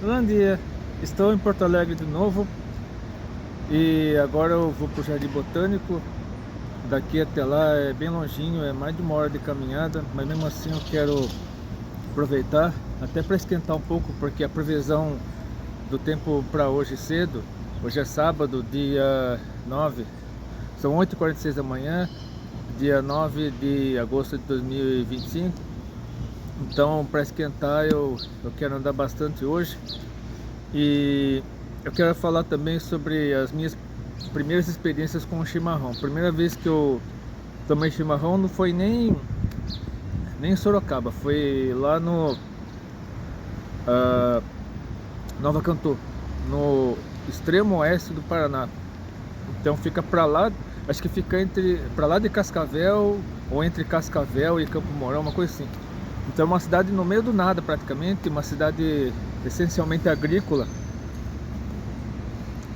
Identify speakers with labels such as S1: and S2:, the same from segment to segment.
S1: Bom dia, estou em Porto Alegre de novo e agora eu vou para o Jardim Botânico. Daqui até lá é bem longinho, é mais de 1 hora de caminhada, mas mesmo assim eu quero aproveitar até para esquentar um pouco, porque a previsão do tempo para hoje cedo, hoje é sábado, dia 9, são 8h46 da manhã, dia 9 de agosto de 2025. Então, para esquentar, eu quero andar bastante hoje. E eu quero falar também sobre as minhas primeiras experiências com o chimarrão. A primeira vez que eu tomei chimarrão não foi nem em Sorocaba, foi lá no Nova Cantor, no extremo oeste do Paraná. Então fica para lá, acho que fica para lá de Cascavel, ou entre Cascavel e Campo Mourão, uma coisa assim. Então é uma cidade no meio do nada praticamente, uma cidade essencialmente agrícola.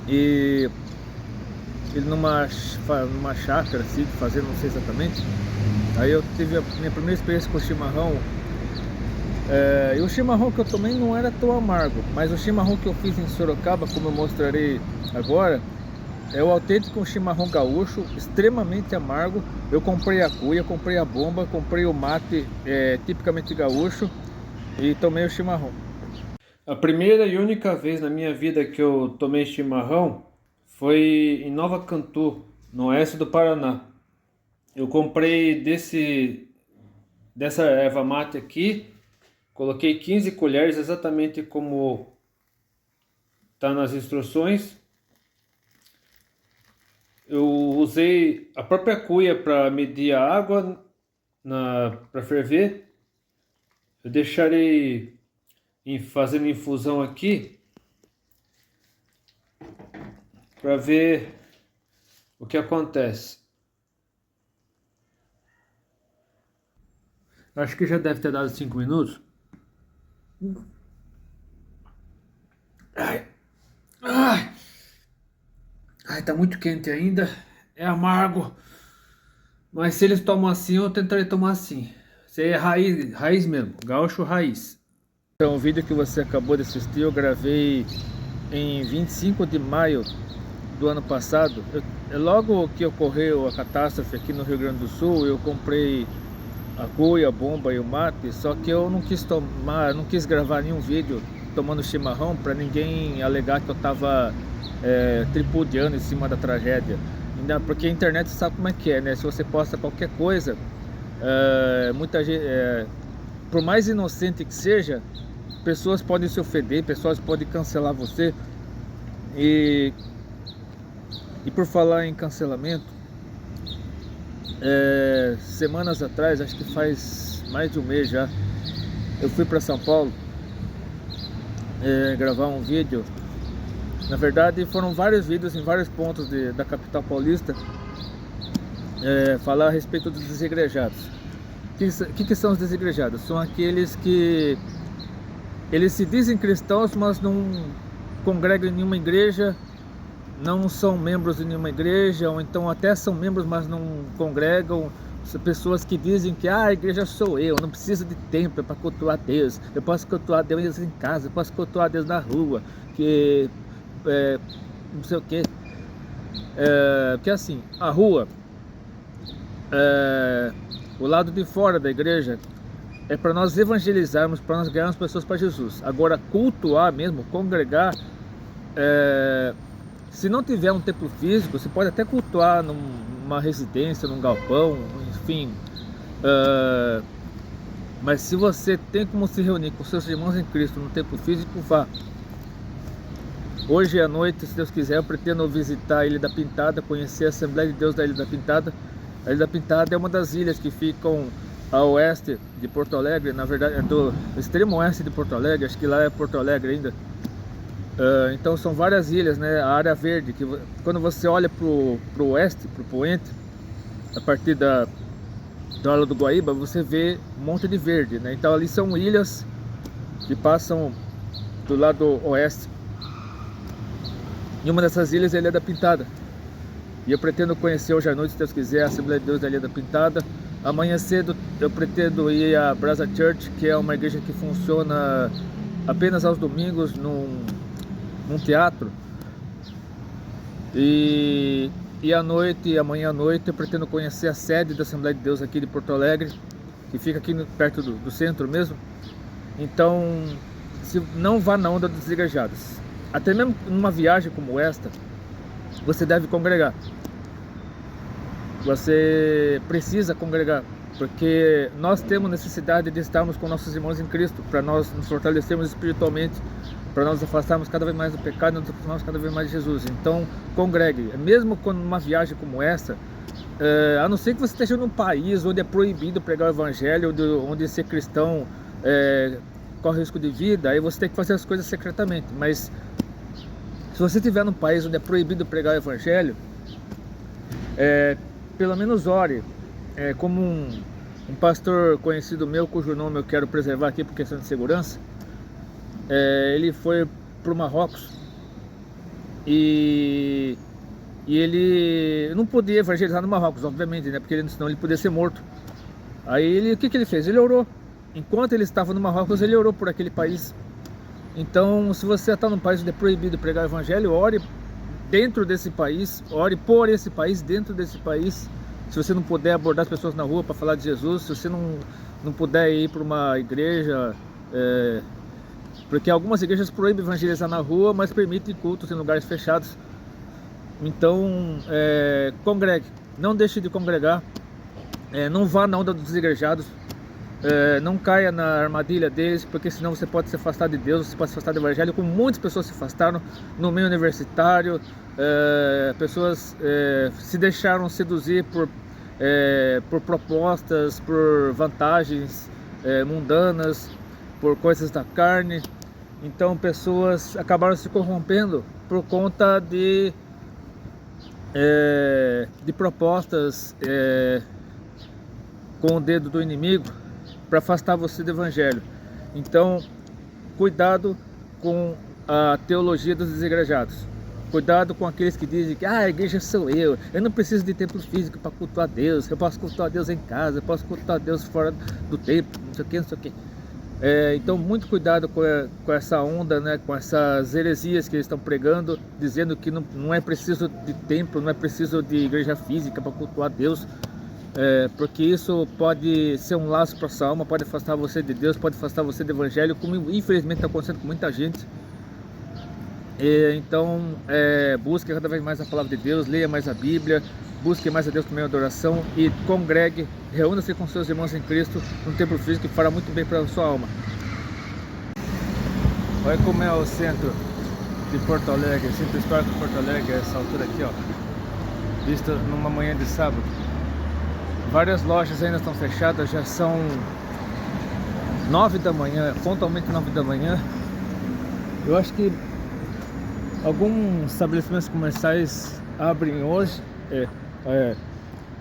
S1: E numa chácara, assim, fazendo, não sei exatamente. Aí eu tive a minha primeira experiência com o chimarrão. E o chimarrão que eu tomei não era tão amargo, mas o chimarrão que eu fiz em Sorocaba, como eu mostrarei agora, é o autêntico chimarrão gaúcho, extremamente amargo. Eu comprei a cuia, comprei a bomba, comprei o mate, tipicamente gaúcho, e tomei o chimarrão. A primeira e única vez na minha vida que eu tomei chimarrão foi em Nova Cantu, no oeste do Paraná. Eu comprei dessa erva mate aqui, coloquei 15 colheres, exatamente como está nas instruções. Eu usei a própria cuia para medir a água para ferver. Eu deixarei fazendo infusão aqui para ver o que acontece. Acho que já deve ter dado 5 minutos. Ai, ai, ai, tá muito quente ainda. É amargo. Mas se eles tomam assim, eu tentarei tomar assim. Isso aí é raiz, raiz mesmo, gaúcho raiz. Então, o vídeo que você acabou de assistir, eu gravei em 25 de maio do ano passado. Logo que ocorreu a catástrofe aqui no Rio Grande do Sul, eu comprei a cuia, a bomba e o mate, só que eu não quis tomar, não quis gravar nenhum vídeo tomando chimarrão para ninguém alegar que eu estava tripudiando em cima da tragédia. Ainda porque a internet sabe como é que é, né? Se você posta qualquer coisa, muita gente, por mais inocente que seja, pessoas podem se ofender, pessoas podem cancelar você. E por falar em cancelamento, semanas atrás, acho que faz mais de um mês já, eu fui para São Paulo gravar um vídeo. Na verdade, foram vários vídeos em vários pontos da capital paulista, falar a respeito dos desigrejados. O que são os desigrejados? São aqueles que eles se dizem cristãos, mas não congregam em nenhuma igreja, não são membros de nenhuma igreja, ou então até são membros, mas não congregam. São pessoas que dizem que a igreja sou eu, não preciso de templo para cultuar Deus, eu posso cultuar Deus em casa, eu posso cultuar Deus na rua, que não sei o que. Porque assim, a rua, o lado de fora da igreja, é para nós evangelizarmos, para nós ganharmos pessoas para Jesus. Agora, cultuar mesmo, congregar, se não tiver um templo físico, você pode até cultuar numa residência, num galpão, enfim. Mas se você tem como se reunir com seus irmãos em Cristo no templo físico, vá. Hoje à noite, se Deus quiser, eu pretendo visitar a Ilha da Pintada, conhecer a Assembleia de Deus da Ilha da Pintada. A Ilha da Pintada é uma das ilhas que ficam a oeste de Porto Alegre, na verdade é do extremo oeste de Porto Alegre, acho que lá é Porto Alegre ainda. Então são várias ilhas, né? A área verde, que quando você olha pro oeste, pro poente, a partir da Orla do Guaíba, você vê um monte de verde, né? Então ali são ilhas que passam do lado oeste. E uma dessas ilhas é a Ilha da Pintada. E eu pretendo conhecer hoje à noite, se Deus quiser, a Assembleia de Deus da Ilha da Pintada. Amanhã cedo eu pretendo ir à Brasa Church, que é uma igreja que funciona apenas aos domingos num teatro. E amanhã à noite, eu pretendo conhecer a sede da Assembleia de Deus aqui de Porto Alegre, que fica aqui perto do centro mesmo. Então, não vá na onda dos desigrejados. Até mesmo numa viagem como esta, você deve congregar. Você precisa congregar, porque nós temos necessidade de estarmos com nossos irmãos em Cristo, para nós nos fortalecermos espiritualmente, para nós nos afastarmos cada vez mais do pecado e nos aproximarmos cada vez mais de Jesus. Então, congregue. Mesmo quando numa viagem como essa, a não ser que você esteja num país onde é proibido pregar o evangelho, onde ser cristão corre risco de vida, aí você tem que fazer as coisas secretamente. Mas se você estiver num país onde é proibido pregar o evangelho, pelo menos ore, como um pastor conhecido meu, cujo nome eu quero preservar aqui por questão de segurança. Ele foi para o Marrocos e ele não podia evangelizar no Marrocos, obviamente, né? Porque senão ele podia ser morto. Aí o que ele fez? Ele orou. Enquanto ele estava no Marrocos, ele orou por aquele país. Então, se você está num país onde é proibido pregar o evangelho, ore dentro desse país, ore por esse país, dentro desse país. Se você não puder abordar as pessoas na rua para falar de Jesus, se você não puder ir para uma igreja, porque algumas igrejas proíbem evangelizar na rua, mas permitem cultos em lugares fechados. Então, congregue, não deixe de congregar, não vá na onda dos desigrejados, não caia na armadilha deles, porque senão você pode se afastar de Deus, você pode se afastar do evangelho, como muitas pessoas se afastaram no meio universitário. Pessoas se deixaram seduzir por propostas, por vantagens mundanas, por coisas da carne. Então pessoas acabaram se corrompendo por conta de propostas com o dedo do inimigo para afastar você do evangelho. Então, cuidado com a teologia dos desigrejados. Cuidado com aqueles que dizem que a igreja sou eu não preciso de templo físico para cultuar a Deus, eu posso cultuar a Deus em casa, eu posso cultuar a Deus fora do templo, não sei o que, não sei o que. Então, muito cuidado com essa onda, né, com essas heresias que eles estão pregando, dizendo que não é preciso de templo, não é preciso de igreja física para cultuar a Deus. Porque isso pode ser um laço para a sua alma, pode afastar você de Deus, pode afastar você do evangelho, como infelizmente está acontecendo com muita gente. Então, busque cada vez mais a palavra de Deus, leia mais a Bíblia, busque mais a Deus por meio da oração e congregue, reúna-se com seus irmãos em Cristo no templo físico, que fará muito bem para a sua alma. Olha como é o centro de Porto Alegre, centro histórico de Porto Alegre, essa altura aqui, ó, vista numa manhã de sábado. Várias lojas ainda estão fechadas, já são 9 da manhã, pontualmente 9 da manhã. Eu acho que alguns estabelecimentos comerciais abrem hoje,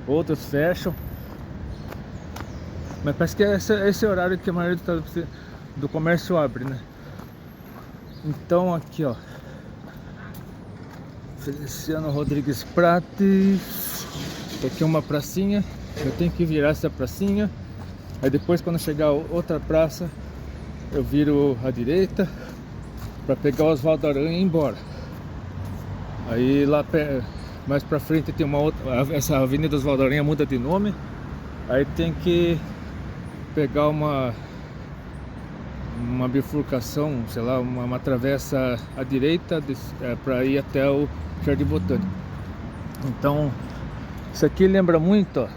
S1: outros fecham. Mas parece que esse horário que a maioria do comércio abre, né? Então aqui, ó, Feliciano Rodrigues Prates. Aqui é uma pracinha. Eu tenho que virar essa pracinha. Aí depois, quando chegar outra praça, eu viro à direita para pegar o Oswaldo Aranha e ir embora. Aí lá mais pra frente tem uma outra, essa Avenida Oswaldo Aranha muda de nome. Aí tem que pegar uma bifurcação, sei lá, uma travessa à direita para ir até o Jardim Botânico. Então, isso aqui lembra muito, ó,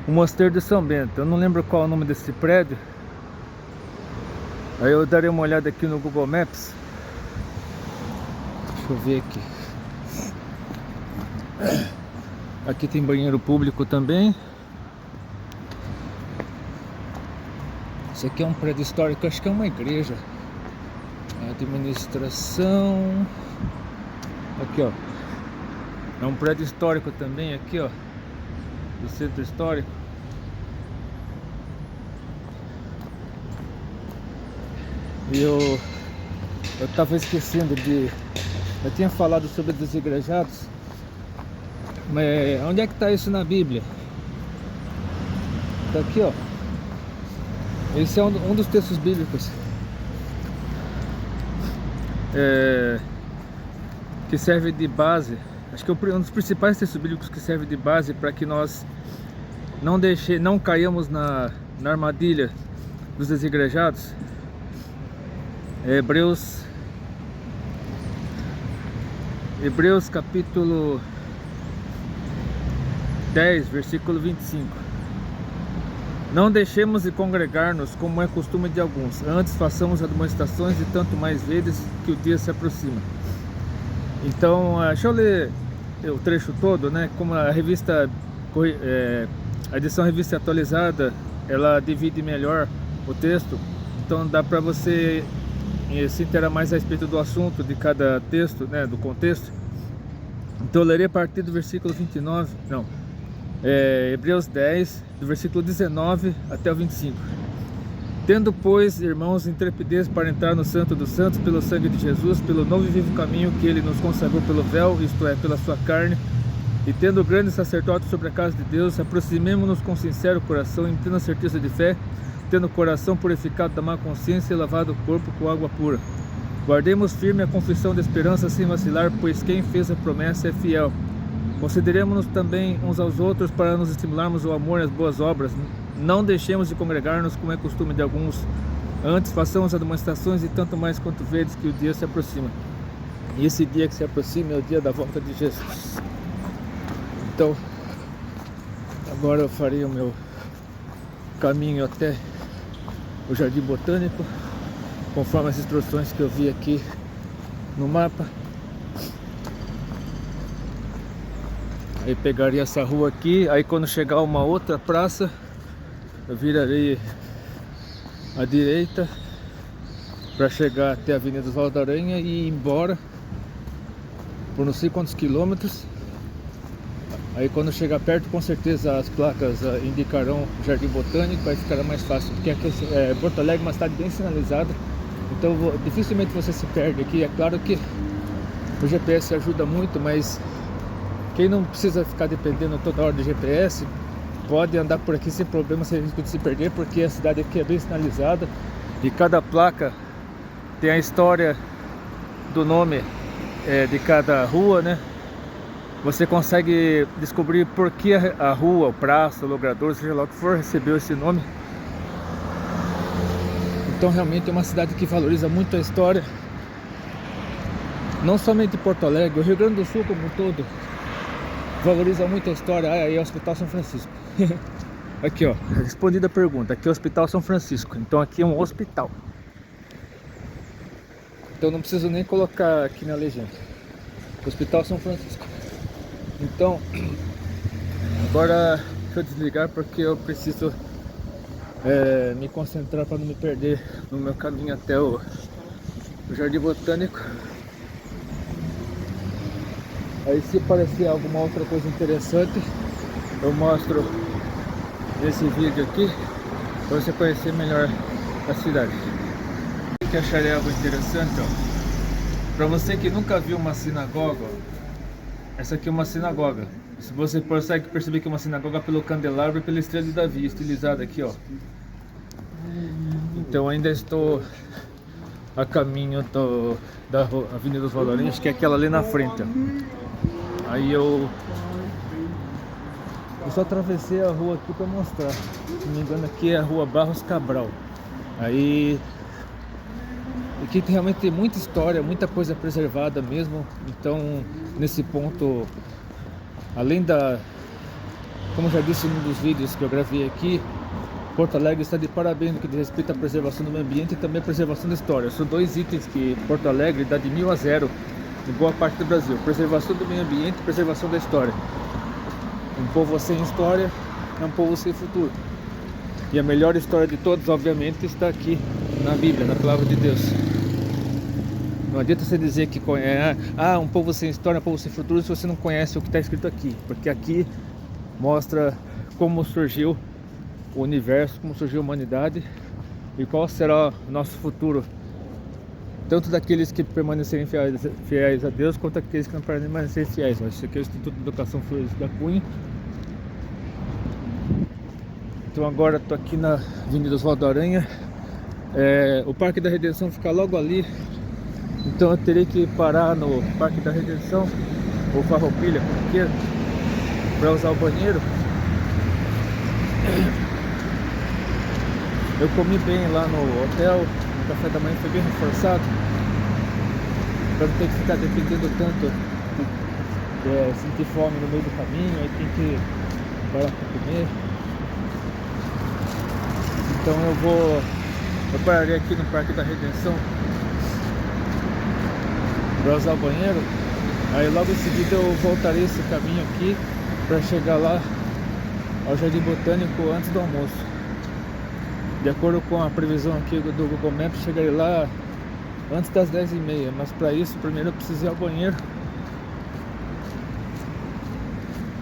S1: o Mosteiro de São Bento. Eu não lembro qual é o nome desse prédio. Aí eu darei uma olhada aqui no Google Maps. Deixa eu ver aqui. Aqui tem banheiro público também. Isso aqui é um prédio histórico, acho que é uma igreja. Administração. Aqui, ó. É um prédio histórico também, aqui, ó, do centro histórico. E eu tava esquecendo eu tinha falado sobre desigrejados, mas onde é que tá isso na Bíblia? Tá aqui, ó. Esse é um dos textos bíblicos. que serve de base, acho que é um dos principais textos bíblicos que serve de base para que nós não caiamos na armadilha dos desigrejados. Hebreus capítulo 10, versículo 25. Não deixemos de congregar-nos como é costume de alguns, antes façamos admoestações e tanto mais vezes que o dia se aproxima. Então, deixa eu ler o trecho todo, né? Como a revista, a edição revista atualizada, ela divide melhor o texto, então dá para você se inteirar mais a respeito do assunto de cada texto, né? Do contexto. Então eu lerei a partir do versículo 29, Hebreus 10, do versículo 19 até o 25. Tendo, pois, irmãos, intrepidez para entrar no Santo dos Santos pelo sangue de Jesus, pelo novo e vivo caminho que ele nos consagrou pelo véu, isto é, pela sua carne, e tendo grande sacerdote sobre a casa de Deus, aproximemo-nos com sincero coração, em plena certeza de fé, tendo o coração purificado da má consciência e lavado o corpo com água pura. Guardemos firme a confissão da esperança sem vacilar, pois quem fez a promessa é fiel. Consideremos-nos também uns aos outros para nos estimularmos ao amor e às boas obras. Não deixemos de congregar-nos como é costume de alguns. Antes façamos admoestações e tanto mais quanto vedes que o dia se aproxima. E esse dia que se aproxima é o dia da volta de Jesus. Então, agora eu farei o meu caminho até o Jardim Botânico, conforme as instruções que eu vi aqui no mapa. Aí pegaria essa rua aqui, aí quando chegar a uma outra praça, eu virarei à direita para chegar até a Avenida Oswaldo da Aranha e ir embora por não sei quantos quilômetros. Aí quando chegar perto, com certeza as placas indicarão Jardim Botânico, aí ficará mais fácil, porque aqui Porto Alegre é uma cidade bem sinalizada, então dificilmente você se perde aqui. É claro que o GPS ajuda muito, mas quem não precisa ficar dependendo toda hora de GPS, pode andar por aqui sem problema, sem risco de se perder, porque a cidade aqui é bem sinalizada e cada placa tem a história do nome de cada rua, né? Você consegue descobrir por que a rua, o praça, o logrador, seja lá o que for, recebeu esse nome. Então realmente é uma cidade que valoriza muito a história, não somente Porto Alegre, o Rio Grande do Sul como um todo valoriza muito a história. Aí é o Hospital São Francisco. Aqui ó, respondida a pergunta, aqui é o Hospital São Francisco, então aqui é um hospital. Então não preciso nem colocar aqui na legenda, Hospital São Francisco. Então, agora deixa eu desligar porque eu preciso me concentrar para não me perder no meu caminho até o Jardim Botânico. Aí se aparecer alguma outra coisa interessante, eu mostro nesse vídeo aqui, para você conhecer melhor a cidade. O que acharia algo interessante, ó, para você que nunca viu uma sinagoga, ó, essa aqui é uma sinagoga. Se você consegue perceber que é uma sinagoga pelo candelabro e pela estrela de Davi, estilizada aqui, ó. Então ainda estou a caminho da Avenida Oswaldo da Aranha, acho que é aquela ali na frente, ó. Aí eu só atravessei a rua aqui para mostrar. Se não me engano aqui é a Rua Barros Cabral. Aí aqui realmente tem muita história, muita coisa preservada mesmo. Então nesse ponto, além como já disse em um dos vídeos que eu gravei aqui, Porto Alegre está de parabéns no que diz respeito à preservação do meio ambiente e também a preservação da história. São dois itens que Porto Alegre dá de 1000 a 0 em boa parte do Brasil: preservação do meio ambiente e preservação da história. Um povo sem história é um povo sem futuro. E a melhor história de todos, obviamente, está aqui na Bíblia, na Palavra de Deus. Não adianta você dizer que um povo sem história, um povo sem futuro, se você não conhece o que está escrito aqui. Porque aqui mostra como surgiu o universo, como surgiu a humanidade e qual será o nosso futuro, tanto daqueles que permanecerem fiéis a Deus, quanto daqueles que não permanecerem fiéis. Isso aqui é o Instituto de Educação Flores da Cunha. Então agora estou aqui na Avenida Oswaldo da Aranha. O Parque da Redenção fica logo ali, Então eu terei que parar no Parque da Redenção ou Farroupilha, como queira, para usar o banheiro. Eu comi bem lá no hotel, o café da manhã foi bem reforçado, para não ter que ficar dependendo tanto de sentir fome no meio do caminho, aí tem que parar para comer. Então eu pararei aqui no Parque da Redenção para usar o banheiro. Aí logo em seguida eu voltarei esse caminho aqui para chegar lá ao Jardim Botânico antes do almoço. De acordo com a previsão aqui do Google Maps, chegarei lá antes das 10h30. Mas para isso, primeiro eu preciso ir ao banheiro.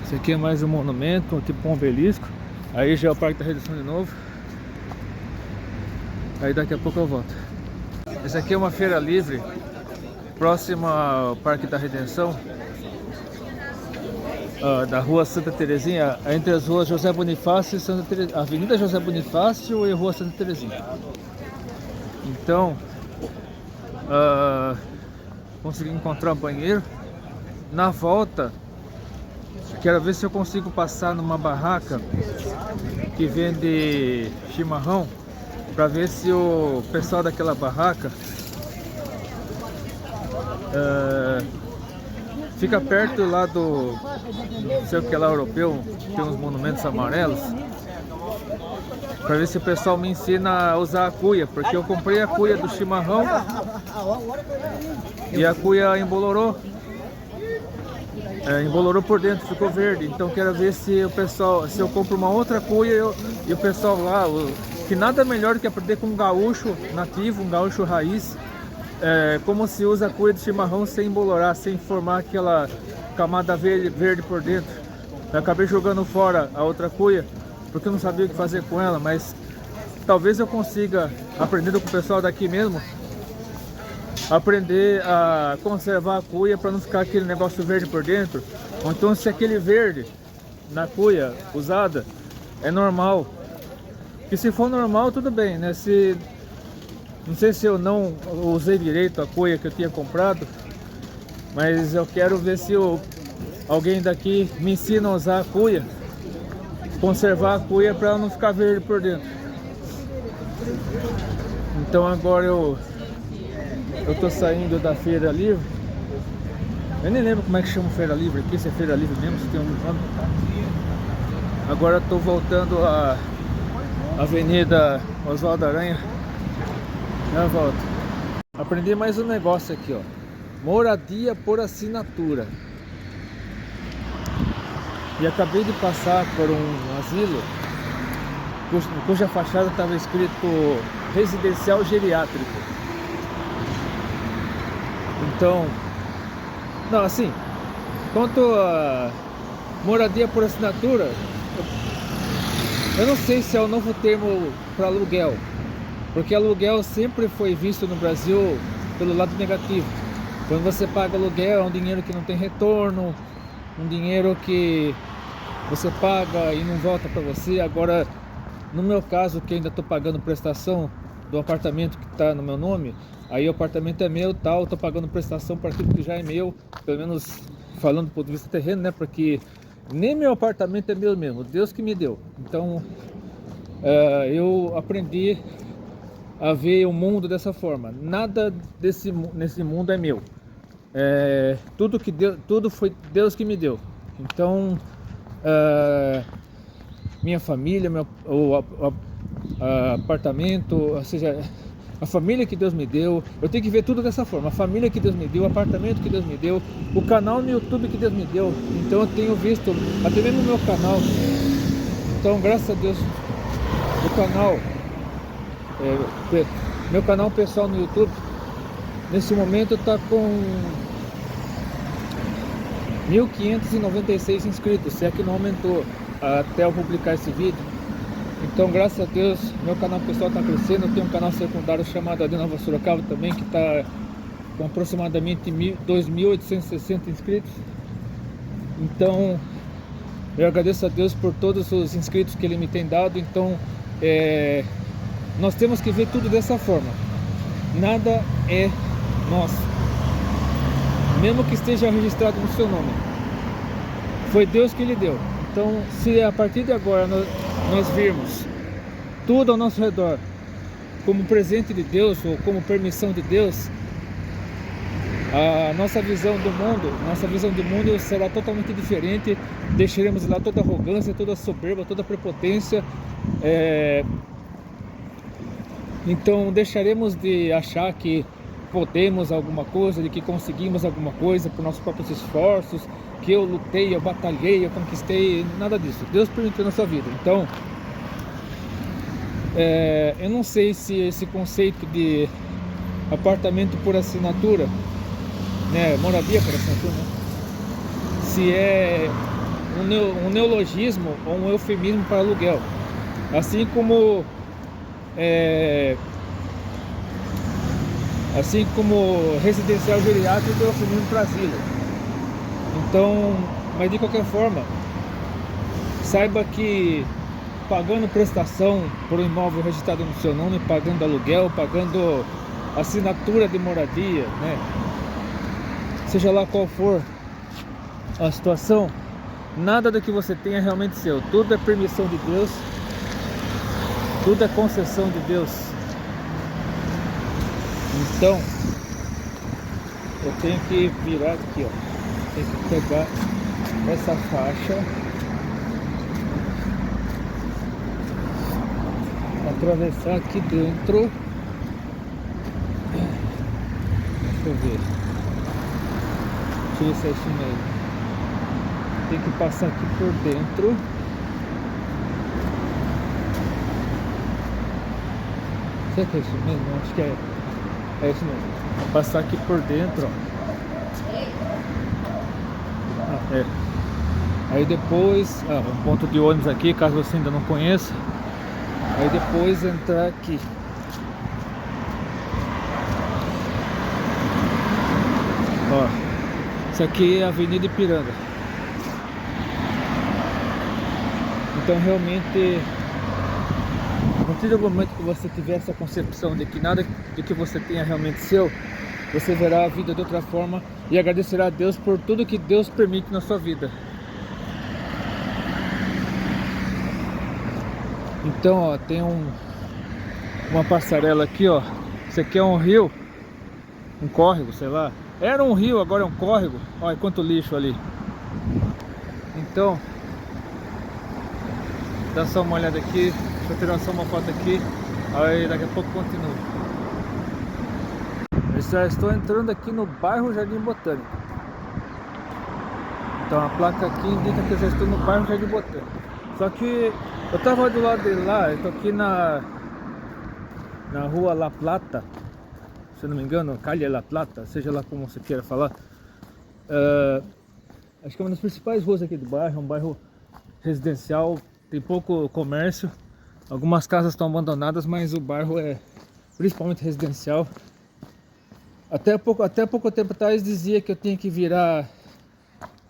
S1: Esse aqui é mais um monumento, tipo um obelisco. Aí já é o Parque da Redenção de novo. Aí daqui a pouco eu volto. Essa aqui é uma feira livre próxima ao Parque da Redenção, da rua Santa Terezinha, entre as ruas José Bonifácio e Santa Terezinha, Avenida José Bonifácio e Rua Santa Terezinha. Então, consegui encontrar um banheiro. Na volta, quero ver se eu consigo passar numa barraca que vende chimarrão, para ver se o pessoal daquela barraca fica perto lá do, não sei o que lá, europeu, tem uns monumentos amarelos, para ver se o pessoal me ensina a usar a cuia, porque eu comprei a cuia do chimarrão e a cuia embolorou. Embolorou por dentro, ficou verde. Então quero ver se o pessoal, se eu compro uma outra cuia e o pessoal lá, que nada melhor do que aprender com um gaúcho nativo, um gaúcho raiz, como se usa a cuia de chimarrão sem embolorar, sem formar aquela camada verde por dentro. Eu acabei jogando fora a outra cuia porque eu não sabia o que fazer com ela, mas talvez eu consiga, aprendendo com o pessoal daqui mesmo, aprender a conservar a cuia para não ficar aquele negócio verde por dentro. Ou então, se aquele verde na cuia usada é normal, e se for normal tudo bem, né? Não sei se eu não usei direito a cuia que eu tinha comprado, mas eu quero ver se alguém daqui me ensina a usar a cuia, conservar a cuia para ela não ficar verde por dentro. Então agora eu tô saindo da feira livre. Eu nem lembro como é que chama feira livre aqui, se é feira livre mesmo, se tem um nome. Agora eu tô voltando a Avenida Oswaldo Aranha. Já volto. Aprendi mais um negócio aqui, ó. Moradia por assinatura. E acabei de passar por um asilo cuja fachada estava escrito residencial geriátrico. Então, não, assim, quanto a moradia por assinatura, eu não sei se é o novo termo para aluguel, porque aluguel sempre foi visto no Brasil pelo lado negativo. Quando você paga aluguel, é um dinheiro que não tem retorno, um dinheiro que você paga e não volta para você. Agora, no meu caso, que ainda estou pagando prestação do apartamento que está no meu nome, aí o apartamento é meu, tal, estou pagando prestação para aquilo que já é meu, pelo menos falando do ponto de vista terreno, né? Porque nem meu apartamento é meu mesmo, Deus que me deu. Então, eu aprendi a ver o mundo dessa forma. Nada nesse mundo é meu. Tudo foi Deus que me deu. Então, minha família, o apartamento, ou seja, a família que Deus me deu, eu tenho que ver tudo dessa forma. A família que Deus me deu, o apartamento que Deus me deu, o canal no YouTube que Deus me deu. Então eu tenho visto, até mesmo no meu canal. Então, graças a Deus, o canal, meu canal pessoal no YouTube, nesse momento está com 1.596 inscritos, se é que não aumentou até eu publicar esse vídeo. Então, graças a Deus, meu canal pessoal está crescendo. Eu tenho um canal secundário chamado de Nova Sorocaba também, que está com aproximadamente 2.860 inscritos. Então, eu agradeço a Deus por todos os inscritos que Ele me tem dado. Então, nós temos que ver tudo dessa forma. Nada é nosso. mesmo que esteja registrado no seu nome. Foi Deus que lhe deu. Então, se a partir de agora nós virmos tudo ao nosso redor como presente de Deus ou como permissão de Deus, a nossa visão do mundo será totalmente diferente. Deixaremos de lá toda arrogância, toda soberba, toda prepotência. Então deixaremos de achar que podemos alguma coisa, de que conseguimos alguma coisa por nossos próprios esforços, que eu lutei, eu batalhei, eu conquistei, nada disso. Deus permitiu na sua vida. Então, eu não sei se esse conceito de apartamento por assinatura, né, moradia por assinatura, né, se é um neologismo ou um eufemismo para aluguel, assim como residencial geriátrico é eufemismo para asilo. Então, mas de qualquer forma, saiba que pagando prestação por um imóvel registrado no seu nome, pagando aluguel, pagando assinatura de moradia, né, seja lá qual for a situação, nada do que você tem é realmente seu. Tudo é permissão de Deus, tudo é concessão de Deus. Então, eu tenho que virar aqui, ó. Tenho que pegar essa faixa, atravessar aqui dentro. Deixa eu ver. Deixa eu ver se é isso mesmo. Tem que passar aqui por dentro. Será que é isso mesmo? Acho que é isso mesmo. Vou passar aqui por dentro, ó. Aí depois, um ponto de ônibus aqui, caso você ainda não conheça. Aí depois entrar aqui. Ó, isso aqui é a Avenida Ipiranga. Então realmente, a partir do momento que você tiver essa concepção de que nada do que você tenha realmente seu, você verá a vida de outra forma e agradecerá a Deus por tudo que Deus permite na sua vida. Então, ó, tem uma passarela aqui, ó. Isso aqui é um rio, um córrego, sei lá. Era um rio, agora é um córrego. Olha quanto lixo ali. Então, dá só uma olhada aqui. Deixa eu tirar só uma foto aqui. Aí daqui a pouco continua. Eu já estou entrando aqui no bairro Jardim Botânico. Então a placa aqui indica que eu já estou no bairro Jardim Botânico. Só que eu tava do lado dele lá, eu tô aqui na rua La Plata, se eu não me engano, Calle La Plata, seja lá como você queira falar. Acho que é uma das principais ruas aqui do bairro, é um bairro residencial, tem pouco comércio, algumas casas estão abandonadas, mas o bairro é principalmente residencial. Até pouco tempo atrás dizia que eu tinha que virar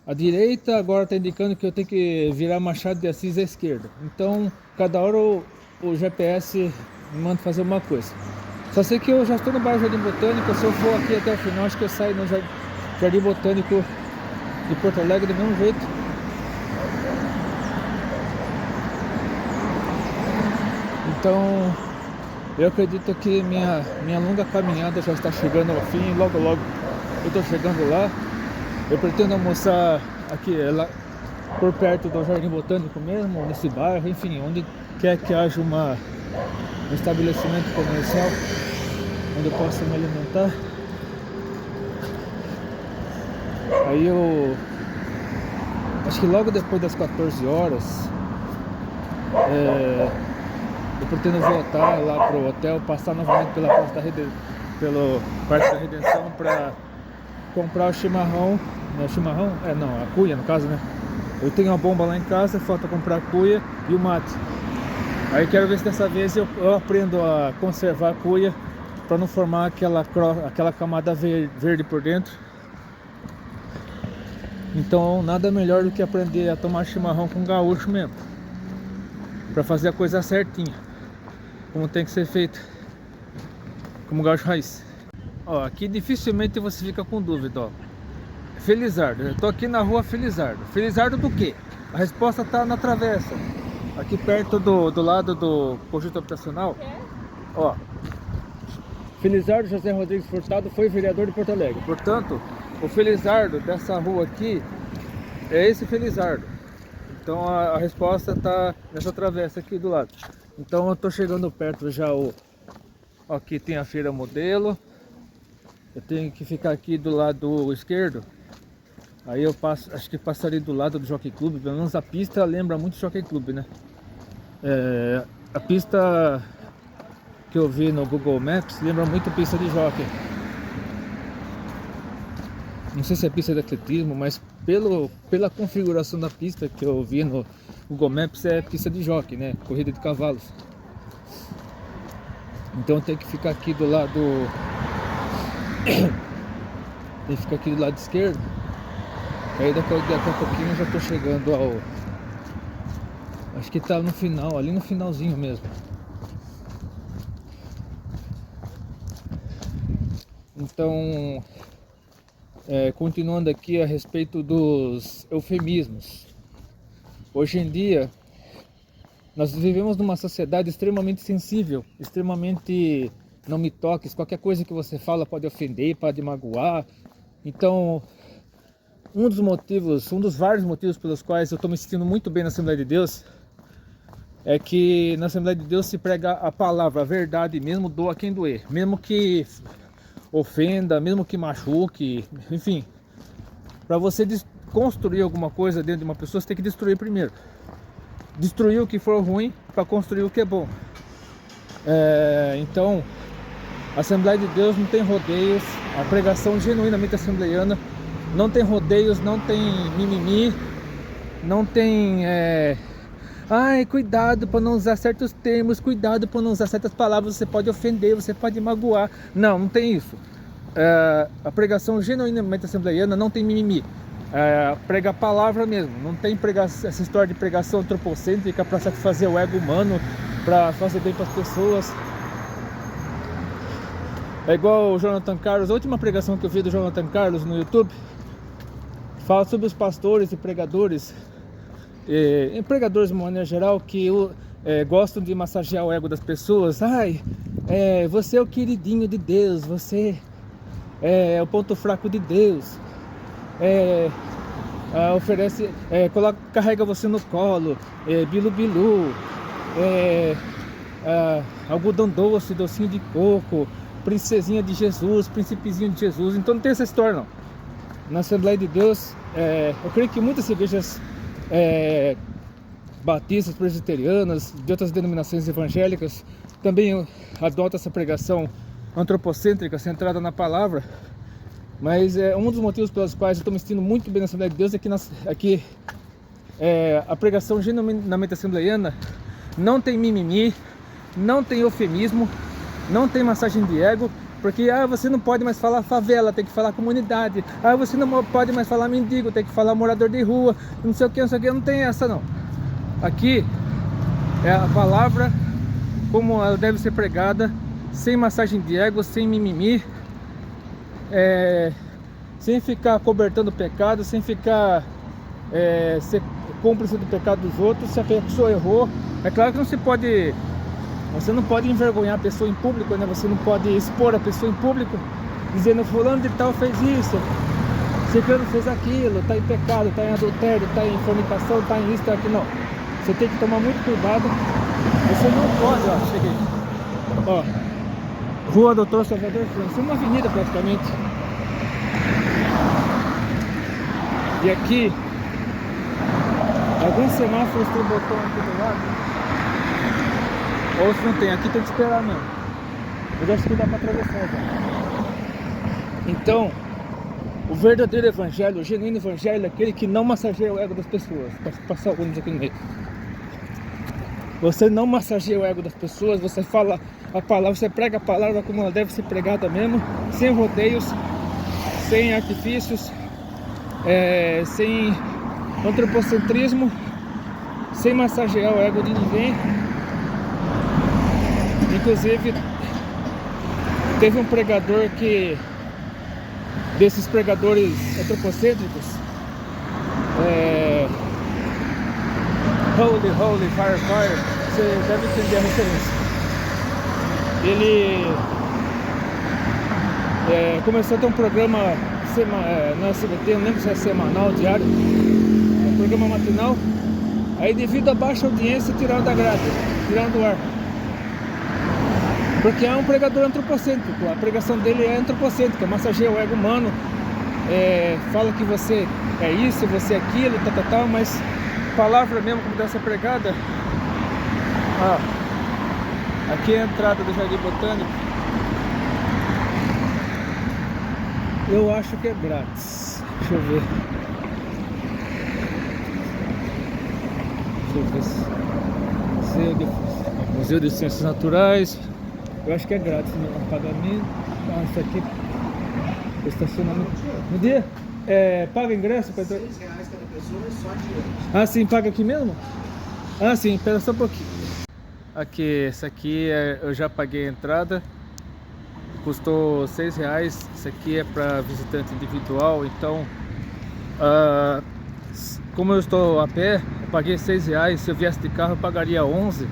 S1: à direita, agora está indicando que eu tenho que virar Machado de Assis à esquerda. Então, cada hora o GPS me manda fazer uma coisa. Só sei que eu já estou no bairro Jardim Botânico. Se eu for aqui até o final, acho que eu saio no Jardim Botânico de Porto Alegre do mesmo jeito. Então, eu acredito que minha longa caminhada já está chegando ao fim. Logo eu estou chegando lá. Eu pretendo almoçar aqui, lá por perto do Jardim Botânico mesmo, nesse bairro, enfim, onde quer que haja um estabelecimento comercial onde eu possa me alimentar. Aí eu acho que logo depois das 14 horas eu pretendo voltar lá pro hotel, passar novamente pelo Parque da Redenção para comprar o chimarrão. Não, chimarrão? Não, a cuia no caso, né? Eu tenho uma bomba lá em casa, falta comprar a cuia e o mate. Aí quero ver se dessa vez eu aprendo a conservar a cuia para não formar aquela camada verde por dentro. Então nada melhor do que aprender a tomar chimarrão com gaúcho mesmo, para fazer a coisa certinha, como tem que ser feito, como gaúcho raiz. Ó, aqui dificilmente você fica com dúvida, ó. Felizardo. Eu tô aqui na rua Felizardo. Felizardo do quê? A resposta tá na travessa. Aqui perto do lado do conjunto habitacional. Ó. Felizardo José Rodrigues Furtado foi vereador de Porto Alegre. Portanto, o Felizardo dessa rua aqui é esse Felizardo. Então a resposta tá nessa travessa aqui do lado. Então eu tô chegando perto já. Aqui tem a feira modelo. Eu tenho que ficar aqui do lado esquerdo. Aí eu passo, acho que passaria do lado do Jockey Club. Pelo menos a pista lembra muito Jockey Club, né? A pista que eu vi no Google Maps lembra muito pista de jockey. Não sei se é pista de atletismo, mas pela configuração da pista que eu vi no Google Maps é pista de jockey, né? Corrida de cavalos. Então eu tenho que ficar aqui do lado... tem que ficar aqui do lado esquerdo. Aí daqui a pouquinho eu já tô chegando ao... Acho que tá no final, ali no finalzinho mesmo. Então, continuando aqui a respeito dos eufemismos. Hoje em dia, nós vivemos numa sociedade extremamente sensível, extremamente não me toques, qualquer coisa que você fala pode ofender, pode magoar. Então, um dos vários motivos pelos quais eu estou me sentindo muito bem na Assembleia de Deus é que na Assembleia de Deus se prega a palavra, a verdade, mesmo doa quem doer, mesmo que ofenda, mesmo que machuque, enfim. Para você construir alguma coisa dentro de uma pessoa, você tem que destruir primeiro. Destruir o que for ruim para construir o que é bom. Então, a Assembleia de Deus não tem rodeios, a pregação genuinamente assembleiana não tem rodeios, não tem mimimi, não tem... Ai, cuidado para não usar certos termos, cuidado para não usar certas palavras, você pode ofender, você pode magoar. Não tem isso. A pregação genuinamente assembleiana não tem mimimi. Prega a palavra mesmo, não tem essa história de pregação antropocêntrica para satisfazer o ego humano, para fazer bem para as pessoas. É igual o Jonathan Carlos, a última pregação que eu vi do Jonathan Carlos no YouTube fala sobre os pastores e pregadores, e pregadores de uma maneira geral, que gostam de massagear o ego das pessoas. Ai, você é o queridinho de Deus, você é o ponto fraco de Deus, oferece, carrega você no colo, bilu bilu, algodão doce, docinho de coco, princesinha de Jesus, príncipezinho de Jesus. Então não tem essa história não. Na Assembleia de Deus, eu creio que muitas igrejas batistas, presbiterianas, de outras denominações evangélicas também adotam essa pregação antropocêntrica, centrada na palavra. Mas um dos motivos pelos quais eu estou me sentindo muito bem na Assembleia de Deus é que a pregação genuinamente assembleiana não tem mimimi, não tem eufemismo, não tem massagem de ego, porque você não pode mais falar favela, tem que falar comunidade. Você não pode mais falar mendigo, tem que falar morador de rua, não sei o que, não tem essa não. Aqui é a palavra como ela deve ser pregada, sem massagem de ego, sem mimimi, sem ficar cobertando pecado, sem ficar ser cúmplice do pecado dos outros. Se a pessoa errou, é claro que você não pode envergonhar a pessoa em público, né? Você não pode expor a pessoa em público, dizendo fulano de tal fez isso, ciclano fez aquilo, está em pecado, está em adultério, está em fornicação, está em isso, está aqui. Não. Você tem que tomar muito cuidado. Você não pode, cheguei. Rua Doutor Salvador França, uma avenida praticamente. E aqui, alguns semáforos tem botão aqui do lado. Ou se não tem, aqui tem que esperar mesmo. Eu acho que dá para atravessar já. Então, o verdadeiro evangelho, o genuíno evangelho é aquele que não massageia o ego das pessoas. Posso passar alguns aqui no meio. Você não massageia o ego das pessoas, você fala a palavra, você prega a palavra como ela deve ser pregada mesmo, sem rodeios, sem artifícios, sem antropocentrismo, sem massagear o ego de ninguém. Inclusive, teve um pregador que desses pregadores antropocêntricos. Holy, Holy, Fire, Fire. Você deve entender a referência. Ele começou a ter um programa na SBT, não lembro se é semanal, diário, um programa matinal. Aí, devido à baixa audiência, tiraram da grade, tiraram do ar. Porque é um pregador antropocêntrico, a pregação dele é antropocêntrica, massageia o ego humano, fala que você é isso, você é aquilo, tal, mas palavra mesmo como deve ser pregada. Aqui é a entrada do Jardim Botânico. Eu acho que é grátis. Deixa eu ver. Museu de Ciências Naturais. Eu acho que é grátis, não pagamento. Isso aqui. Estacionamento. No dia? Paga ingresso para entrar? R$6 cada pessoa, só de sim, paga aqui mesmo? Sim, espera só um pouquinho. Aqui, esse aqui eu já paguei a entrada. Custou R$6. Isso aqui é para visitante individual. Então, como eu estou a pé, eu paguei R$6. Se eu viesse de carro, eu pagaria 11.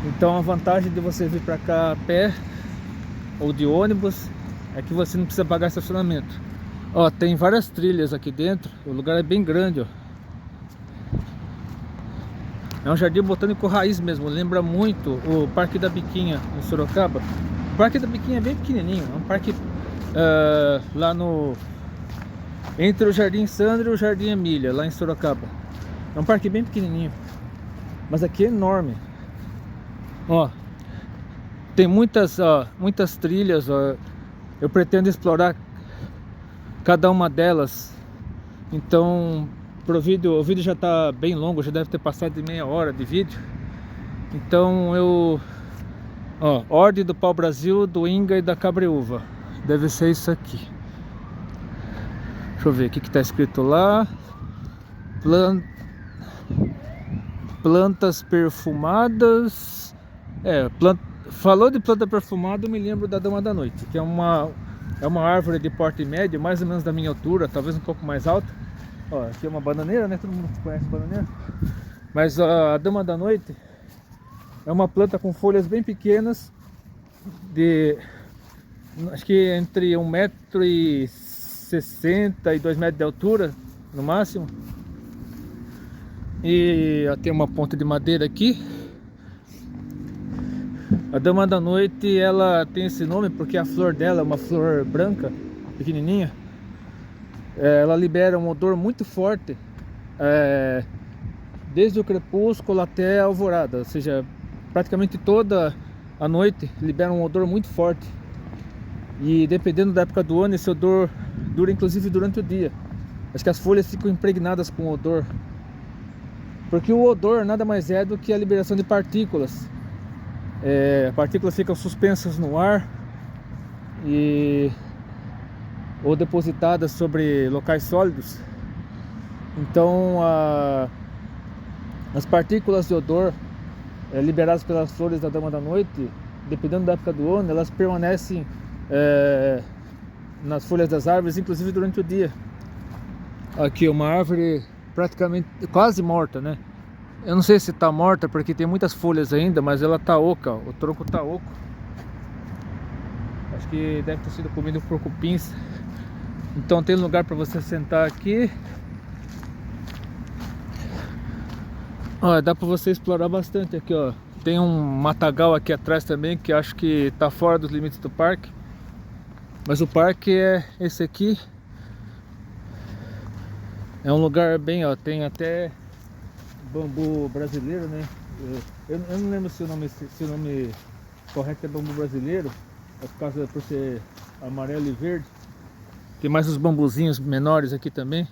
S1: Então, a vantagem de você vir para cá a pé ou de ônibus é que você não precisa pagar estacionamento. Tem várias trilhas aqui dentro. O lugar é bem grande, É um jardim botânico raiz mesmo. Lembra muito o Parque da Biquinha em Sorocaba. O Parque da Biquinha é bem pequenininho. É um parque lá entre o Jardim Sandra e o Jardim Emília, lá em Sorocaba. É um parque bem pequenininho, mas aqui é enorme. Tem muitas trilhas. Eu pretendo explorar cada uma delas. Então, o vídeo já está bem longo, já deve ter passado de meia hora de vídeo. Então Ordem do Pau-Brasil, do Inga e da Cabreúva. Deve ser isso aqui. Deixa eu ver o que está escrito lá. Plantas perfumadas. Falou de planta perfumada, eu me lembro da Dama da Noite, que é uma árvore de porte médio, mais ou menos da minha altura, talvez um pouco mais alta. Aqui é uma bananeira, né? Todo mundo conhece bananeira. Mas a Dama da Noite é uma planta com folhas bem pequenas, acho que entre 1,60 m e 2 metros de altura, no máximo. E tem uma ponta de madeira aqui. A Dama da Noite, ela tem esse nome porque a flor dela é uma flor branca, pequenininha. Ela libera um odor muito forte, desde o crepúsculo até a alvorada, ou seja, praticamente toda a noite libera um odor muito forte. E dependendo da época do ano, esse odor dura inclusive durante o dia. Acho que as folhas ficam impregnadas com o odor, porque o odor nada mais é do que a liberação de partículas. Partículas ficam suspensas no ar ou depositadas sobre locais sólidos. Então as partículas de odor liberadas pelas flores da Dama da Noite, dependendo da época do ano, elas permanecem nas folhas das árvores, inclusive durante o dia. Aqui uma árvore praticamente quase morta, né? Eu não sei se está morta porque tem muitas folhas ainda, mas ela está oca, o tronco está oco. Acho que deve ter sido comido por cupins. Então tem lugar para você sentar aqui. Dá para você explorar bastante aqui, Tem um matagal aqui atrás também, que acho que está fora dos limites do parque. Mas o parque é esse aqui. É um lugar bem, tem até bambu brasileiro, né? Eu não lembro se o nome correto é bambu brasileiro, por ser amarelo e verde. Tem mais uns bambuzinhos menores aqui também.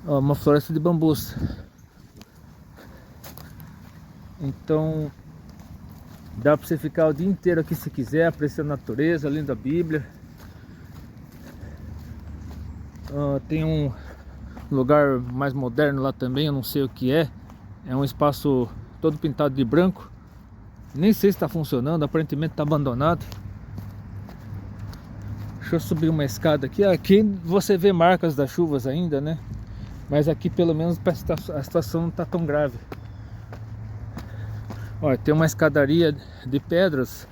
S1: Uma floresta de bambus. Então dá para você ficar o dia inteiro aqui se quiser, apreciando a natureza, lendo a Bíblia. Tem um lugar mais moderno lá também, eu não sei o que é. É um espaço todo pintado de branco. Nem sei se está funcionando, aparentemente está abandonado. Deixa eu subir uma escada aqui. Aqui você vê marcas das chuvas ainda, né? Mas aqui pelo menos a situação não tá tão grave. Olha, tem uma escadaria de pedras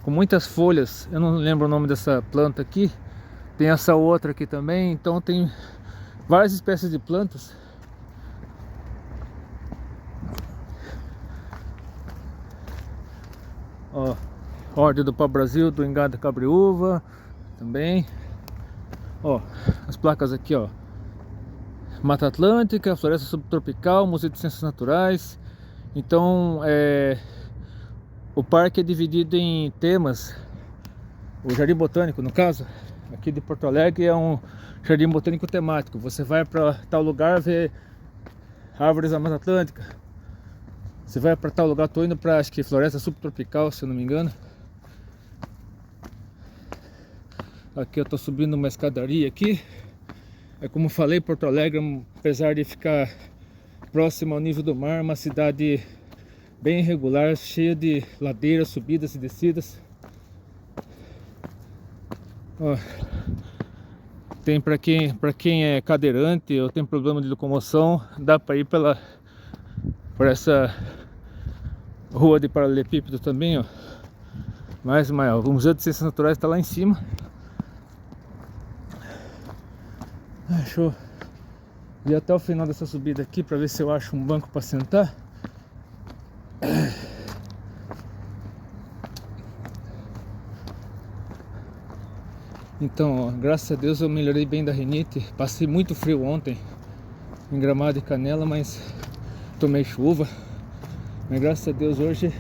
S1: com muitas folhas. Eu não lembro o nome dessa planta aqui. Tem essa outra aqui também. Então tem várias espécies de plantas. Ó, Ordem do Pau-Brasil, do Engada Cabriúva também. Ó, as placas aqui, ó. Mata Atlântica, Floresta Subtropical, Museu de Ciências Naturais. Então, o parque é dividido em temas. O Jardim Botânico, no caso, aqui de Porto Alegre, é um jardim botânico temático. Você vai para tal lugar ver árvores da Mata Atlântica. Você vai para tal lugar, tô indo para, acho que Floresta Subtropical, se eu não me engano. Aqui eu tô subindo uma escadaria aqui. É como falei, Porto Alegre, apesar de ficar próximo ao nível do mar, é uma cidade bem irregular, cheia de ladeiras, subidas e descidas. Ó, tem para quem é cadeirante ou tem problema de locomoção, dá para ir por essa rua de paralelepípedo também, ó. Mais uma, ó, o Museu de Ciências Naturais está lá em cima. Deixa eu ir até o final dessa subida aqui para ver se eu acho um banco para sentar. Então, ó, graças a Deus eu melhorei bem da rinite. Passei muito frio ontem em Gramado e Canela, mas tomei chuva. Mas graças a Deus hoje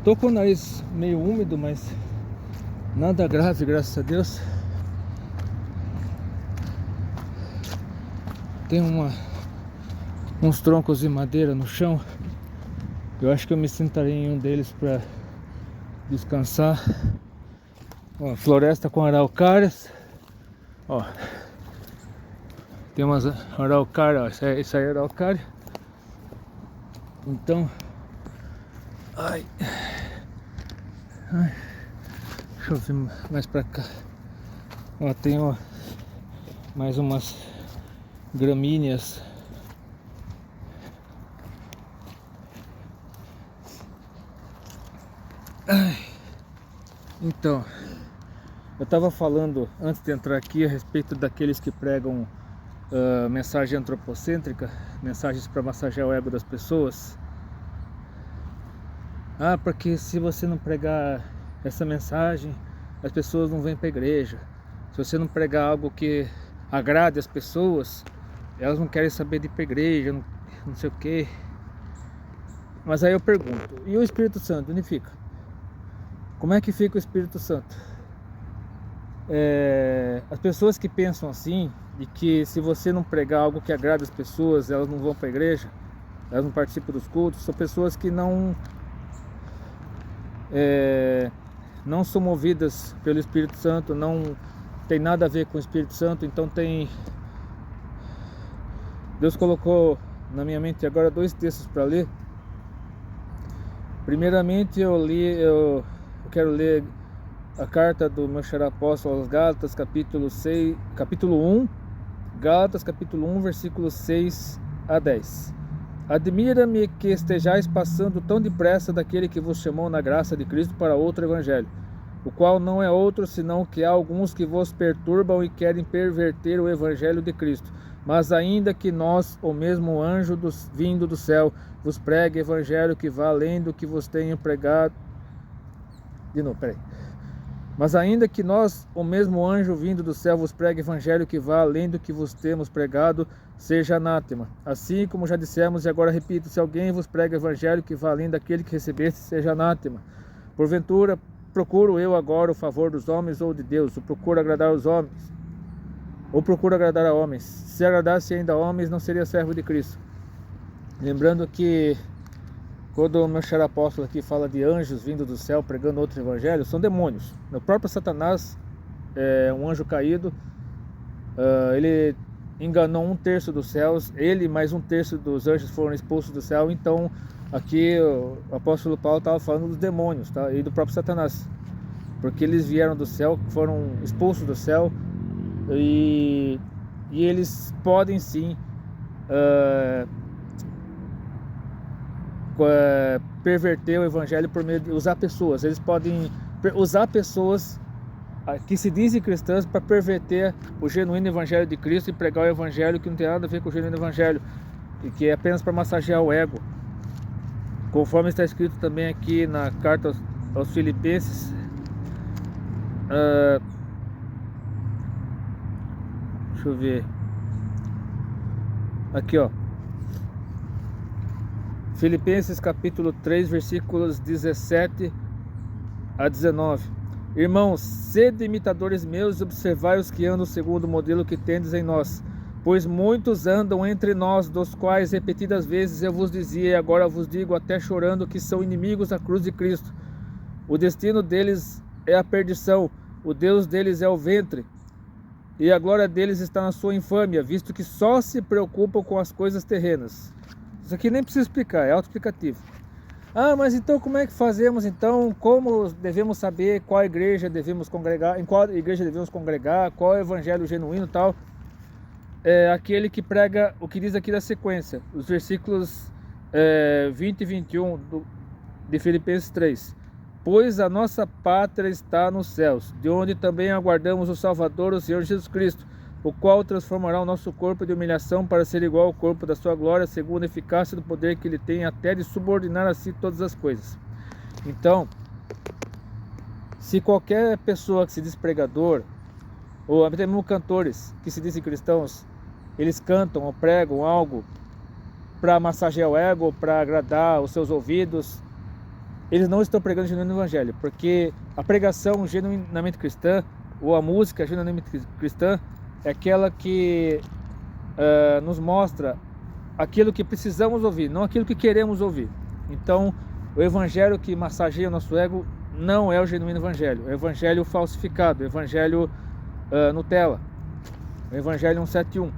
S1: tô com o nariz meio úmido, mas nada grave, graças a Deus. Tem uns troncos de madeira no chão. Eu acho que eu me sentarei em um deles para descansar. Ó, floresta com araucárias. Ó, tem umas araucárias, ó, essa aí é araucária. Então, ai, deixa eu ver mais pra cá. Ó, tem mais umas gramíneas. Ai, então, eu estava falando antes de entrar aqui a respeito daqueles que pregam mensagem antropocêntrica, mensagens para massagear o ego das pessoas. Ah, porque se você não pregar essa mensagem, as pessoas não vêm para a igreja. Se você não pregar algo que agrade as pessoas, elas não querem saber de ir para a igreja, não sei o que. Mas aí eu pergunto, e o Espírito Santo, onde fica? Como é que fica o Espírito Santo? As pessoas que pensam assim, de que se você não pregar algo que agrada as pessoas, elas não vão para a igreja, elas não participam dos cultos, são pessoas que não são movidas pelo Espírito Santo, não tem nada a ver com o Espírito Santo. Então Deus colocou na minha mente agora 2 textos para ler. Primeiramente eu quero ler a carta do meu xará apóstolo aos Gálatas, capítulo 1, Gálatas capítulo 1, versículos 6 a 10. Admira-me que estejais passando tão depressa daquele que vos chamou na graça de Cristo para outro evangelho, o qual não é outro senão que há alguns que vos perturbam e querem perverter o evangelho de Cristo. Mas ainda que nós, ou mesmo anjo vindo do céu, vos pregue evangelho que vá além do que vos tenho pregado. Mas ainda que nós, ou mesmo anjo vindo do céu, vos pregue evangelho que vá além do que vos temos pregado, seja anátema. Assim como já dissemos e agora repito, se alguém vos prega evangelho que vá além daquele que recebeste, seja anátema. Porventura, procuro eu agora o favor dos homens ou de Deus? Ou procuro agradar os homens? Ou procuro agradar a homens? Se agradasse ainda a homens, não seria servo de Cristo. Lembrando que quando o meu xará apóstolo aqui fala de anjos vindo do céu pregando outro evangelho, são demônios. O próprio Satanás, um anjo caído, ele enganou 1/3 dos céus, ele mais 1/3 dos anjos foram expulsos do céu. Então aqui o apóstolo Paulo estava falando dos demônios, tá? E do próprio Satanás. porque eles vieram do céu, foram expulsos do céu, e eles podem sim perverter o evangelho por meio de usar pessoas. Eles podem usar pessoas que se dizem cristãs para perverter o genuíno evangelho de Cristo e pregar o evangelho que não tem nada a ver com o genuíno evangelho, e que é apenas para massagear o ego, conforme está escrito também aqui na carta aos Filipenses. Deixa eu ver aqui, ó, Filipenses capítulo 3, versículos 17 a 19. Irmãos, sede imitadores meus e observai os que andam segundo o modelo que tendes em nós, pois muitos andam entre nós, dos quais repetidas vezes eu vos dizia, e agora vos digo até chorando, que são inimigos da cruz de Cristo. O destino deles é a perdição, o Deus deles é o ventre, e a glória deles está na sua infâmia, visto que só se preocupam com as coisas terrenas. Isso aqui nem precisa explicar, é autoexplicativo. Mas então como é que fazemos então? Como devemos saber qual igreja devemos congregar, em qual igreja devemos congregar, qual é o evangelho genuíno e tal? É aquele que prega o que diz aqui da sequência, os versículos 20 e 21 de Filipenses 3. Pois a nossa pátria está nos céus, de onde também aguardamos o Salvador, o Senhor Jesus Cristo, o qual transformará o nosso corpo de humilhação para ser igual ao corpo da sua glória, segundo a eficácia do poder que ele tem até de subordinar a si todas as coisas. Então, se qualquer pessoa que se diz pregador, ou até mesmo cantores que se dizem cristãos, eles cantam ou pregam algo para massagear o ego, para agradar os seus ouvidos, eles não estão pregando o genuíno evangelho, porque a pregação genuinamente cristã, ou a música genuinamente cristã, é aquela que nos mostra aquilo que precisamos ouvir, não aquilo que queremos ouvir. Então, o evangelho que massageia o nosso ego não é o genuíno evangelho, é o evangelho falsificado, o evangelho Nutella, o evangelho 171.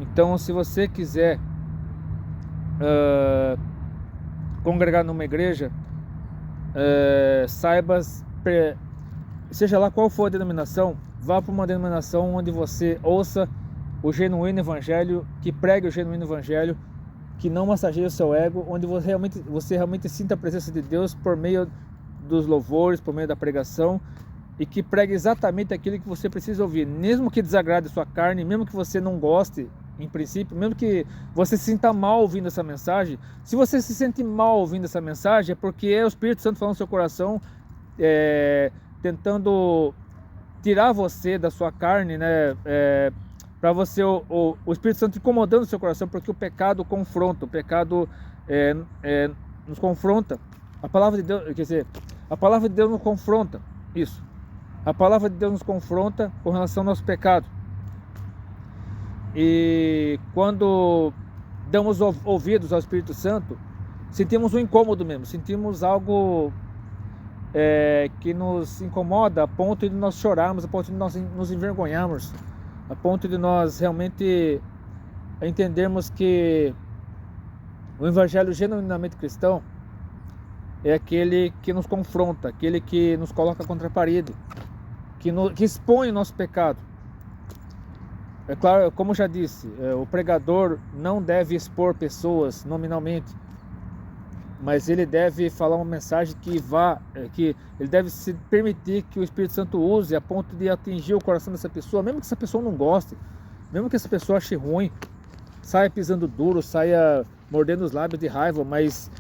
S1: Então, se você quiser congregar numa igreja, seja lá qual for a denominação, vá para uma denominação onde você ouça o genuíno evangelho, que pregue o genuíno evangelho, que não massageie o seu ego, onde você realmente sinta a presença de Deus por meio dos louvores, por meio da pregação, e que pregue exatamente aquilo que você precisa ouvir, mesmo que desagrade a sua carne, mesmo que você não goste, em princípio, mesmo que você se sinta mal ouvindo essa mensagem. Se você se sente mal ouvindo essa mensagem, é porque é o Espírito Santo falando no seu coração, tentando tirar você da sua carne, né? Para você, o Espírito Santo incomodando o seu coração, porque o pecado confronta, o pecado nos confronta. A palavra de Deus, quer dizer, a palavra de Deus nos confronta, isso. A palavra de Deus nos confronta com relação ao nosso pecado. E quando damos ouvidos ao Espírito Santo, sentimos um incômodo mesmo, sentimos algo que nos incomoda, a ponto de nós chorarmos, a ponto de nós nos envergonharmos, a ponto de nós realmente entendermos que o evangelho genuinamente cristão é aquele que nos confronta, aquele que nos coloca contra a parede, que expõe o nosso pecado. É claro, como eu já disse, o pregador não deve expor pessoas nominalmente, mas ele deve falar uma mensagem que ele deve se permitir que o Espírito Santo use a ponto de atingir o coração dessa pessoa, mesmo que essa pessoa não goste, mesmo que essa pessoa ache ruim, saia pisando duro, saia mordendo os lábios de raiva, mas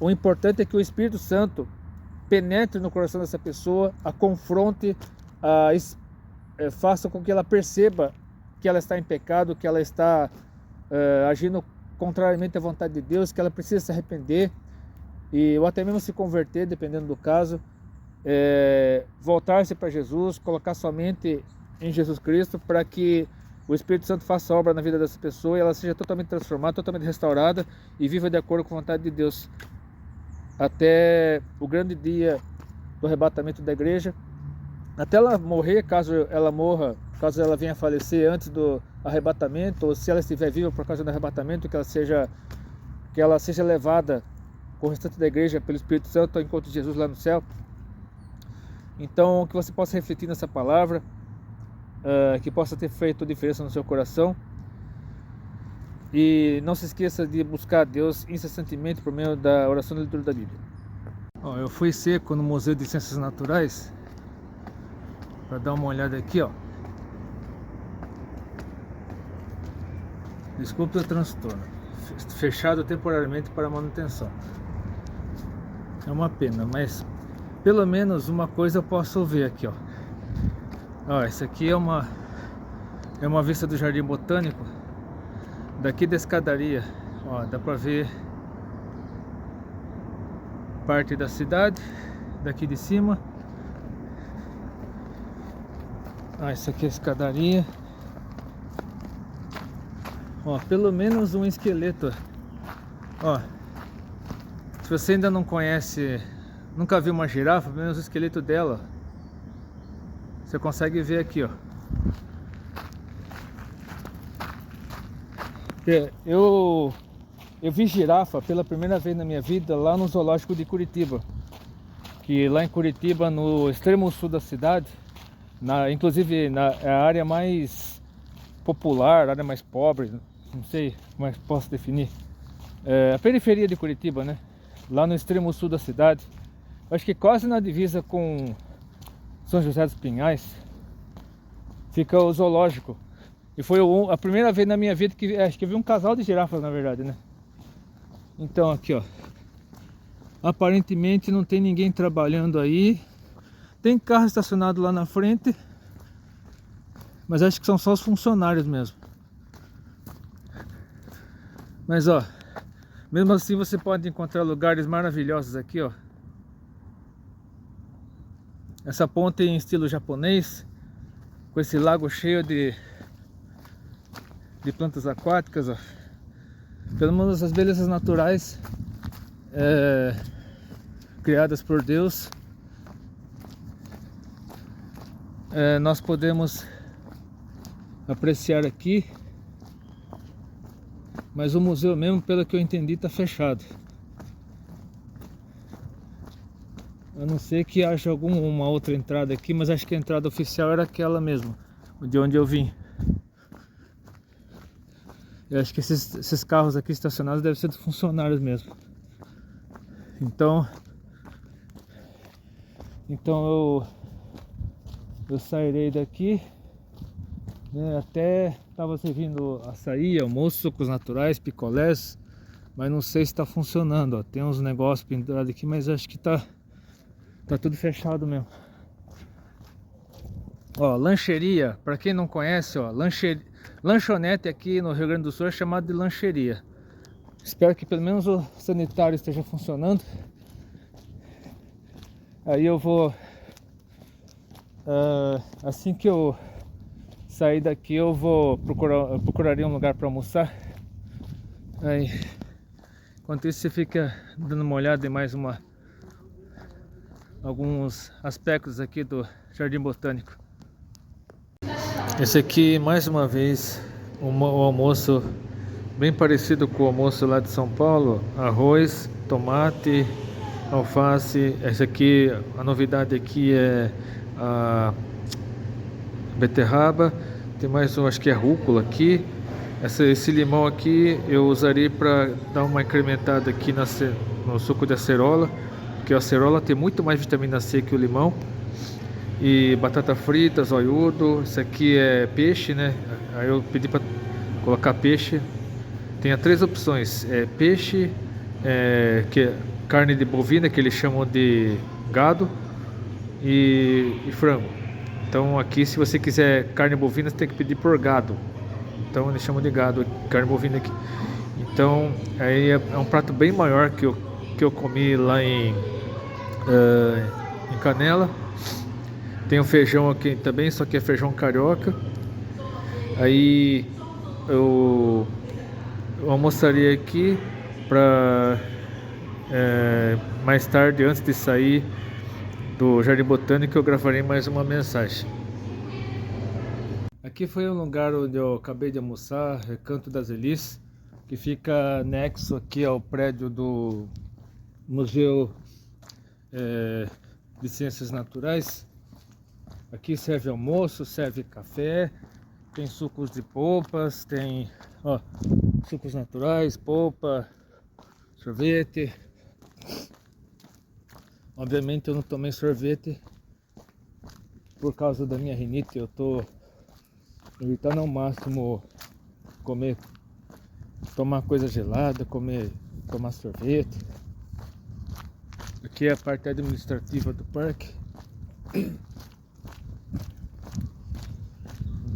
S1: o importante é que o Espírito Santo penetre no coração dessa pessoa, a confronte, faça com que ela perceba que ela está em pecado, que ela está agindo contrariamente à vontade de Deus, que ela precisa se arrepender, ou até mesmo se converter, dependendo do caso, voltar-se para Jesus, colocar sua mente em Jesus Cristo, para que o Espírito Santo faça obra na vida dessa pessoa e ela seja totalmente transformada, totalmente restaurada e viva de acordo com a vontade de Deus, até o grande dia do arrebatamento da igreja, até ela morrer, caso ela venha a falecer antes do arrebatamento, ou se ela estiver viva por causa do arrebatamento, que ela seja levada com o restante da igreja pelo Espírito Santo ao encontro de Jesus lá no céu. Então, que você possa refletir nessa palavra, que possa ter feito diferença no seu coração. E não se esqueça de buscar a Deus incessantemente por meio da oração e da leitura da Bíblia. Ó, eu fui seco no Museu de Ciências Naturais para dar uma olhada aqui, ó. Desculpe o transtorno. Fechado temporariamente para manutenção. É uma pena, mas pelo menos uma coisa eu posso ver aqui, ó. Ó, essa aqui é uma vista do Jardim Botânico. Daqui da escadaria, ó, dá pra ver parte da cidade daqui de cima. Essa aqui é a escadaria. Ó, pelo menos um esqueleto. Ó, se você ainda não conhece, nunca viu uma girafa, pelo menos o esqueleto dela você consegue ver aqui, ó. Eu vi girafa pela primeira vez na minha vida lá no zoológico de Curitiba. Que lá em Curitiba, no extremo sul da cidade, inclusive na área mais popular, área mais pobre, não sei como é que posso definir, a periferia de Curitiba, né? Lá no extremo sul da cidade, acho que quase na divisa com São José dos Pinhais, fica o zoológico. E foi a primeira vez na minha vida que acho que eu vi um casal de girafas, na verdade, né? Então aqui, ó, aparentemente não tem ninguém trabalhando aí. Tem carro estacionado lá na frente, mas acho que são só os funcionários mesmo. Mas ó, mesmo assim você pode encontrar lugares maravilhosos aqui, ó. Essa ponte em estilo japonês, com esse lago cheio de plantas aquáticas, ó. Pelo menos as belezas naturais criadas por Deus, nós podemos apreciar aqui. Mas o museu mesmo, pelo que eu entendi, está fechado. A não ser que haja alguma outra entrada aqui, mas acho que a entrada oficial era aquela mesmo, de onde eu vim. Eu acho que esses carros aqui estacionados devem ser dos funcionários mesmo. Então eu sairei daqui, né, até estava servindo açaí, almoço, sucos naturais, picolés, mas não sei se está funcionando, ó. Tem uns negócios pendurados aqui, mas acho que tá tudo fechado mesmo. Ó, lancheria, para quem não conhece, ó, lanchonete aqui no Rio Grande do Sul é chamado de lancheria. Espero que pelo menos o sanitário esteja funcionando. Aí eu vou, assim que eu sair daqui, eu vou procuraria um lugar para almoçar. Aí, enquanto isso, você fica dando uma olhada em mais alguns aspectos aqui do Jardim Botânico. Esse aqui, mais uma vez, o almoço bem parecido com o almoço lá de São Paulo: arroz, tomate, alface. Esse aqui, a novidade aqui é a beterraba. Tem mais um, acho que é rúcula aqui. Esse limão aqui eu usaria para dar uma incrementada aqui no suco de acerola, porque a acerola tem muito mais vitamina C que o limão. E batata frita, zoiudo. Isso aqui é peixe, né? Aí eu pedi para colocar peixe. Tem 3 opções: peixe, que é carne de bovina, que eles chamam de gado, e frango. Então aqui, se você quiser carne bovina, você tem que pedir por gado. Então eles chamam de gado, carne bovina aqui. Então aí é um prato bem maior que eu comi lá em Canela. Tem o feijão aqui também, só que é feijão carioca. Aí eu almoçaria aqui para mais tarde, antes de sair do Jardim Botânico, eu gravarei mais uma mensagem. Aqui foi um lugar onde eu acabei de almoçar, Recanto das Elis, que fica anexo aqui ao prédio do Museu de Ciências Naturais. Aqui serve almoço, serve café, tem sucos de polpas, tem, ó, sucos naturais, polpa, sorvete. Obviamente eu não tomei sorvete por causa da minha rinite. Eu tô evitando ao máximo comer, tomar coisa gelada, tomar sorvete. Aqui é a parte administrativa do parque.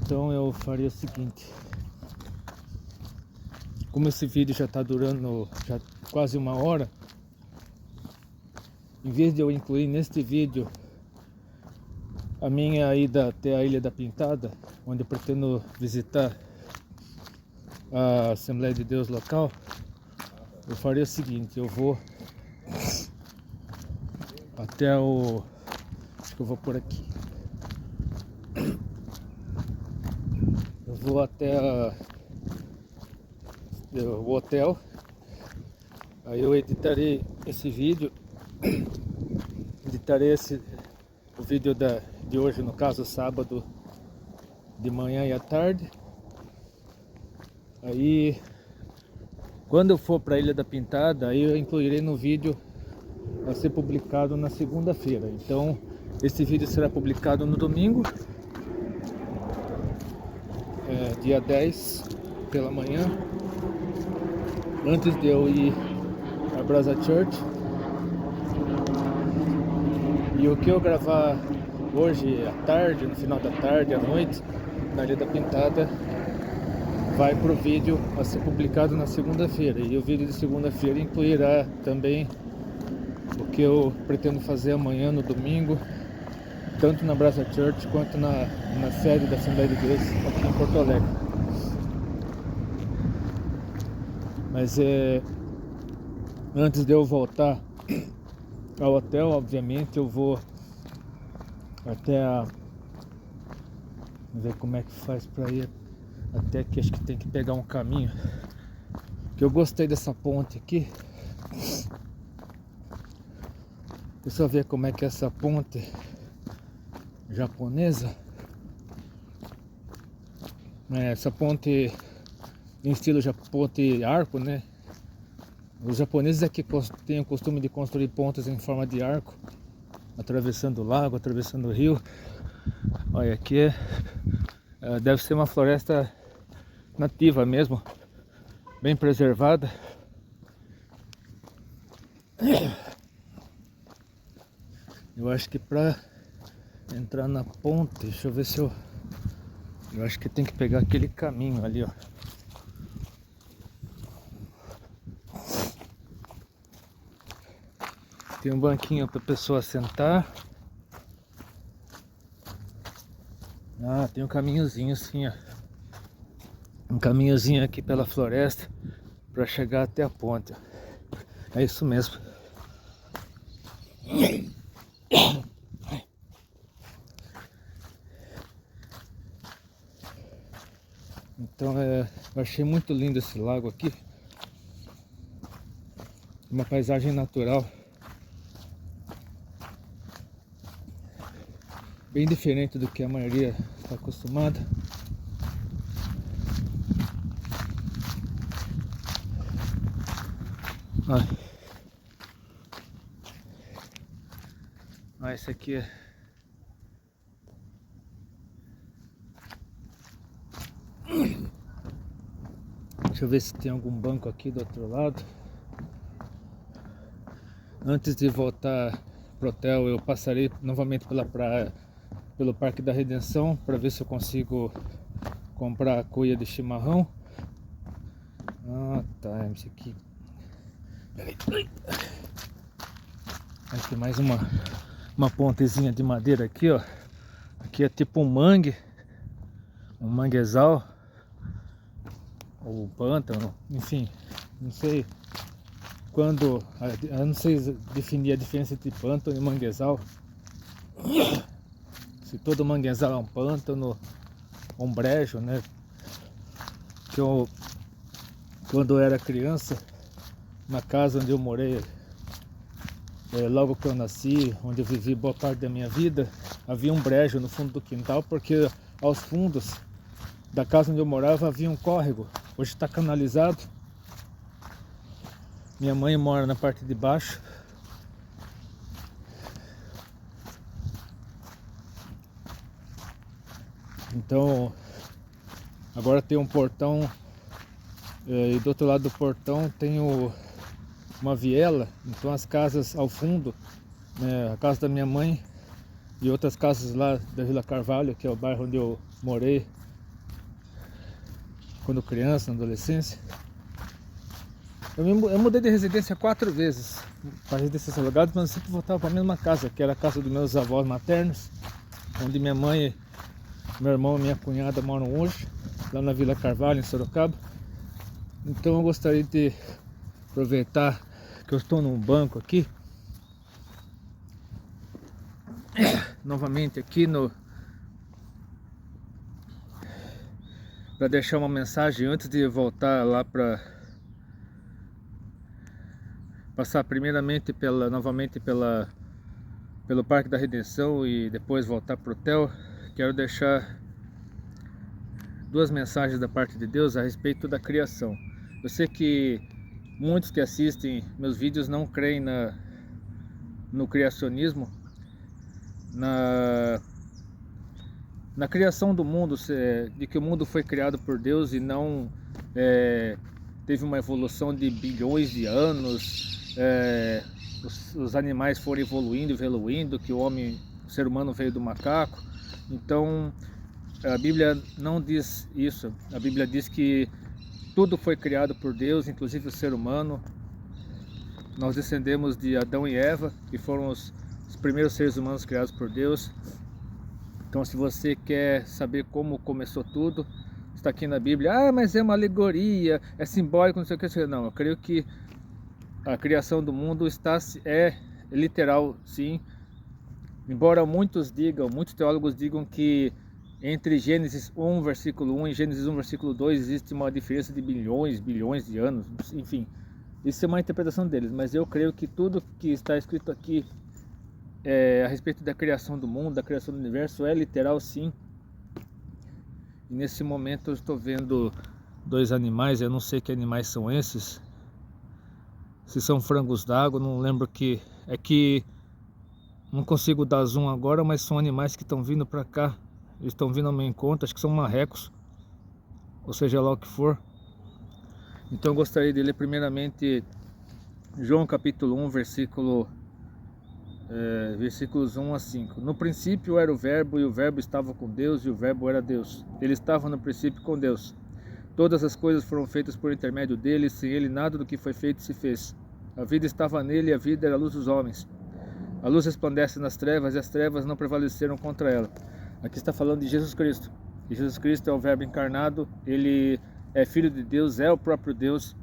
S1: Então eu faria o seguinte: como esse vídeo já está durando já quase 1 hora, em vez de eu incluir neste vídeo a minha ida até a Ilha da Pintada, onde eu pretendo visitar a Assembleia de Deus local, eu faria o seguinte: eu vou até o... acho que eu vou por aqui. Eu vou até o hotel, aí eu editarei esse vídeo, o vídeo de hoje, no caso sábado de manhã e à tarde. Aí quando eu for para a Ilha da Pintada, aí eu incluirei no vídeo a ser publicado na segunda-feira. Então esse vídeo será publicado no domingo, dia 10 pela manhã, antes de eu ir a Brasa Church. E o que eu gravar hoje à tarde, no final da tarde, à noite, na Ilha da Pintada, vai para o vídeo a ser publicado na segunda-feira. E o vídeo de segunda-feira incluirá também o que eu pretendo fazer amanhã, no domingo, tanto na Brasa Church quanto na sede da Assembleia de Deus aqui em Porto Alegre. Mas antes de eu voltar ao hotel, obviamente eu vou até vamos ver como é que faz para ir até aqui. Acho que tem que pegar um caminho, que eu gostei dessa ponte aqui. Deixa eu ver como é que é essa ponte japonesa. Essa ponte em estilo ponte arco, né? Os japoneses aqui têm o costume de construir pontes em forma de arco, atravessando o lago, atravessando o rio. Olha, aqui deve ser uma floresta nativa mesmo, bem preservada. Eu acho que para entrar na ponte, deixa eu ver se eu acho que tem que pegar aquele caminho ali, ó. Tem um banquinho para a pessoa sentar. Ah, tem um caminhozinho assim, ó. Um caminhozinho aqui pela floresta para chegar até a ponte. É isso mesmo. Então eu achei muito lindo esse lago aqui. Uma paisagem natural bem diferente do que a maioria está acostumada. Esse aqui é... Deixa eu ver se tem algum banco aqui do outro lado. Antes de voltar pro hotel, eu passarei novamente pela praia, pelo Parque da Redenção, para ver se eu consigo comprar a cuia de chimarrão. Ah, tá, esse aqui. Aqui mais uma pontezinha de madeira aqui, ó. Aqui é tipo um manguezal, ou pântano, enfim, não sei quando, eu não sei definir a diferença entre pântano e manguezal. Se todo manguezal é um pântano ou um brejo, né? Que eu, quando eu era criança, na casa onde eu morei, logo que eu nasci, onde eu vivi boa parte da minha vida, havia um brejo no fundo do quintal, porque aos fundos da casa onde eu morava havia um córrego. Hoje está canalizado. Minha mãe mora na parte de baixo. Então, agora tem um portão, e do outro lado do portão tem uma viela. Então as casas ao fundo, né, a casa da minha mãe e outras casas lá da Vila Carvalho, que é o bairro onde eu morei quando criança, na adolescência. Eu mudei de residência 4 vezes para residências alugadas, mas eu sempre voltava para a mesma casa, que era a casa dos meus avós maternos, onde minha mãe, meu irmão e minha cunhada moram hoje, lá na Vila Carvalho, em Sorocaba. Então eu gostaria de aproveitar que eu estou num banco aqui, novamente aqui para deixar uma mensagem antes de voltar lá para passar primeiramente novamente pelo Parque da Redenção e depois voltar para o hotel. Quero deixar 2 mensagens da parte de Deus a respeito da criação. Eu sei que muitos que assistem meus vídeos não creem no criacionismo, na criação do mundo, de que o mundo foi criado por Deus e não teve uma evolução de bilhões de anos, os animais foram evoluindo, que o ser humano veio do macaco. Então a Bíblia não diz isso. A Bíblia diz que tudo foi criado por Deus, inclusive o ser humano. Nós descendemos de Adão e Eva, que foram os primeiros seres humanos criados por Deus. Então, se você quer saber como começou tudo, está aqui na Bíblia. Ah, mas é uma alegoria, é simbólico, não sei o que. Não, eu creio que a criação do mundo é literal, sim. Embora muitos teólogos digam que entre Gênesis 1, versículo 1 e Gênesis 1, versículo 2 existe uma diferença de bilhões de anos, enfim. Isso é uma interpretação deles, mas eu creio que tudo que está escrito aqui a respeito da criação do mundo, da criação do universo, é literal, sim. E nesse momento eu estou vendo 2 animais, eu não sei que animais são esses. Se são frangos d'água, não lembro que... É que não consigo dar zoom agora, mas são animais que estão vindo para cá. Eles estão vindo ao meu encontro, acho que são marrecos, ou seja lá o que for. Então eu gostaria de ler primeiramente João capítulo 1, versículos 1 a 5. No princípio era o verbo, e o verbo estava com Deus, e o verbo era Deus. Ele estava no princípio com Deus. Todas as coisas foram feitas por intermédio dele, e sem ele nada do que foi feito se fez. A vida estava nele, e a vida era a luz dos homens. A luz resplandece nas trevas, e as trevas não prevaleceram contra ela. Aqui está falando de Jesus Cristo. E Jesus Cristo é o verbo encarnado, ele é filho de Deus, é o próprio Deus,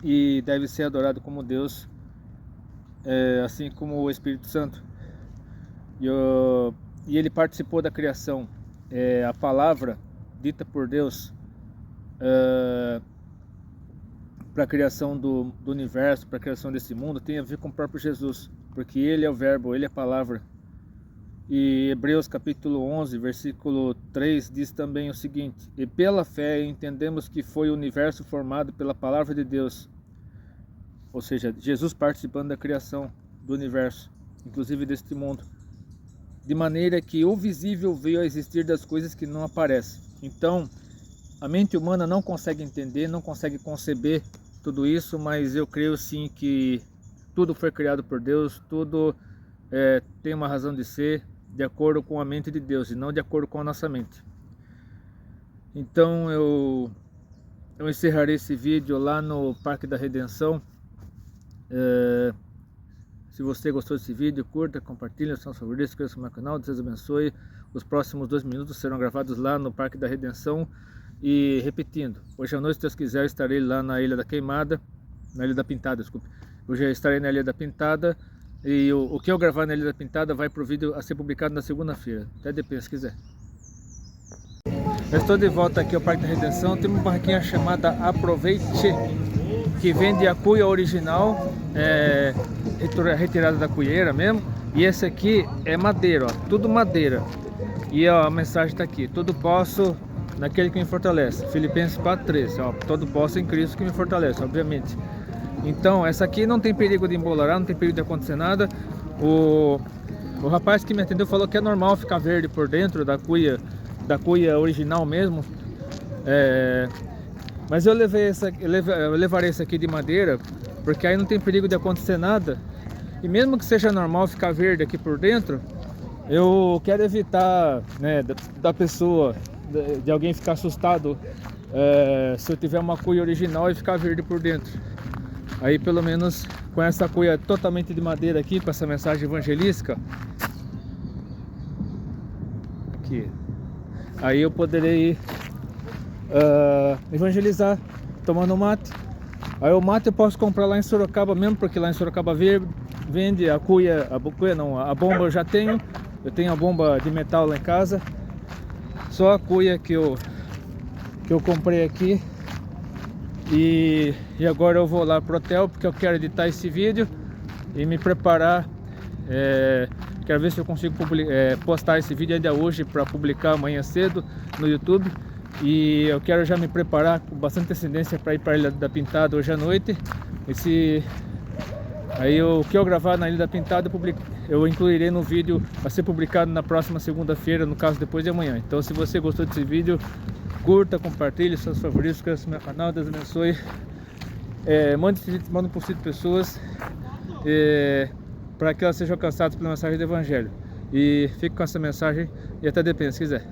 S1: e deve ser adorado como Deus, assim como o Espírito Santo. E ele participou da criação. A palavra dita por Deus para a criação do universo, para a criação desse mundo, tem a ver com o próprio Jesus, porque ele é o verbo, ele é a palavra. E Hebreus capítulo 11, versículo 3 diz também o seguinte: e pela fé entendemos que foi o universo formado pela palavra de Deus, ou seja, Jesus participando da criação do universo, inclusive deste mundo, de maneira que o visível veio a existir das coisas que não aparecem. Então, a mente humana não consegue entender, não consegue conceber tudo isso, mas eu creio sim que tudo foi criado por Deus, tudo tem uma razão de ser, de acordo com a mente de Deus e não de acordo com a nossa mente. Então eu encerrarei esse vídeo lá no Parque da Redenção. Se você gostou desse vídeo, curta, compartilhe, seus favoritos, inscreva-se no meu canal, Deus abençoe. Os próximos 2 minutos serão gravados lá no Parque da Redenção. E repetindo, hoje à noite, se Deus quiser, eu estarei lá na Ilha da Queimada, na Ilha da Pintada, desculpe. Hoje eu estarei na Ilha da Pintada. E o que eu gravar na Ilha da Pintada vai para o vídeo a ser publicado na segunda-feira. Até depois, se quiser. Eu estou de volta aqui ao Parque da Redenção. Tem uma barraquinha chamada Aproveite, que vende a cuia original, retirada da cuieira mesmo. E esse aqui é madeira, ó, tudo madeira. E ó, a mensagem tá aqui: tudo posso naquele que me fortalece. Filipenses 4:13, ó, todo posso em Cristo que me fortalece, obviamente. Então, essa aqui não tem perigo de embolarar, não tem perigo de acontecer nada. O rapaz que me atendeu falou que é normal ficar verde por dentro da cuia original mesmo. Mas eu levarei esse aqui de madeira, porque aí não tem perigo de acontecer nada. E mesmo que seja normal ficar verde aqui por dentro, eu quero evitar, né, da pessoa, de alguém ficar assustado se eu tiver uma cuia original e ficar verde por dentro. Aí pelo menos com essa cuia totalmente de madeira aqui, com essa mensagem evangelística aqui, aí eu poderei evangelizar tomando mate. Aí o mate eu posso comprar lá em Sorocaba mesmo, porque lá em Sorocaba vende a cuia, a bomba eu já tenho. Eu tenho a bomba de metal lá em casa. Só a cuia que eu comprei aqui. E agora eu vou lá pro hotel, porque eu quero editar esse vídeo e me preparar. Quero ver se eu consigo postar esse vídeo ainda hoje para publicar amanhã cedo no YouTube. E eu quero já me preparar com bastante antecedência para ir para a Ilha da Pintada hoje à noite. Aí o que eu gravar na Ilha da Pintada eu incluirei no vídeo a ser publicado na próxima segunda-feira, no caso depois de amanhã. Então se você gostou desse vídeo, curta, compartilhe, seus favoritos, inscreva-se no meu canal, Deus abençoe. Mande para 5 pessoas para que elas sejam alcançadas pela mensagem do Evangelho. E fique com essa mensagem e até depende se quiser.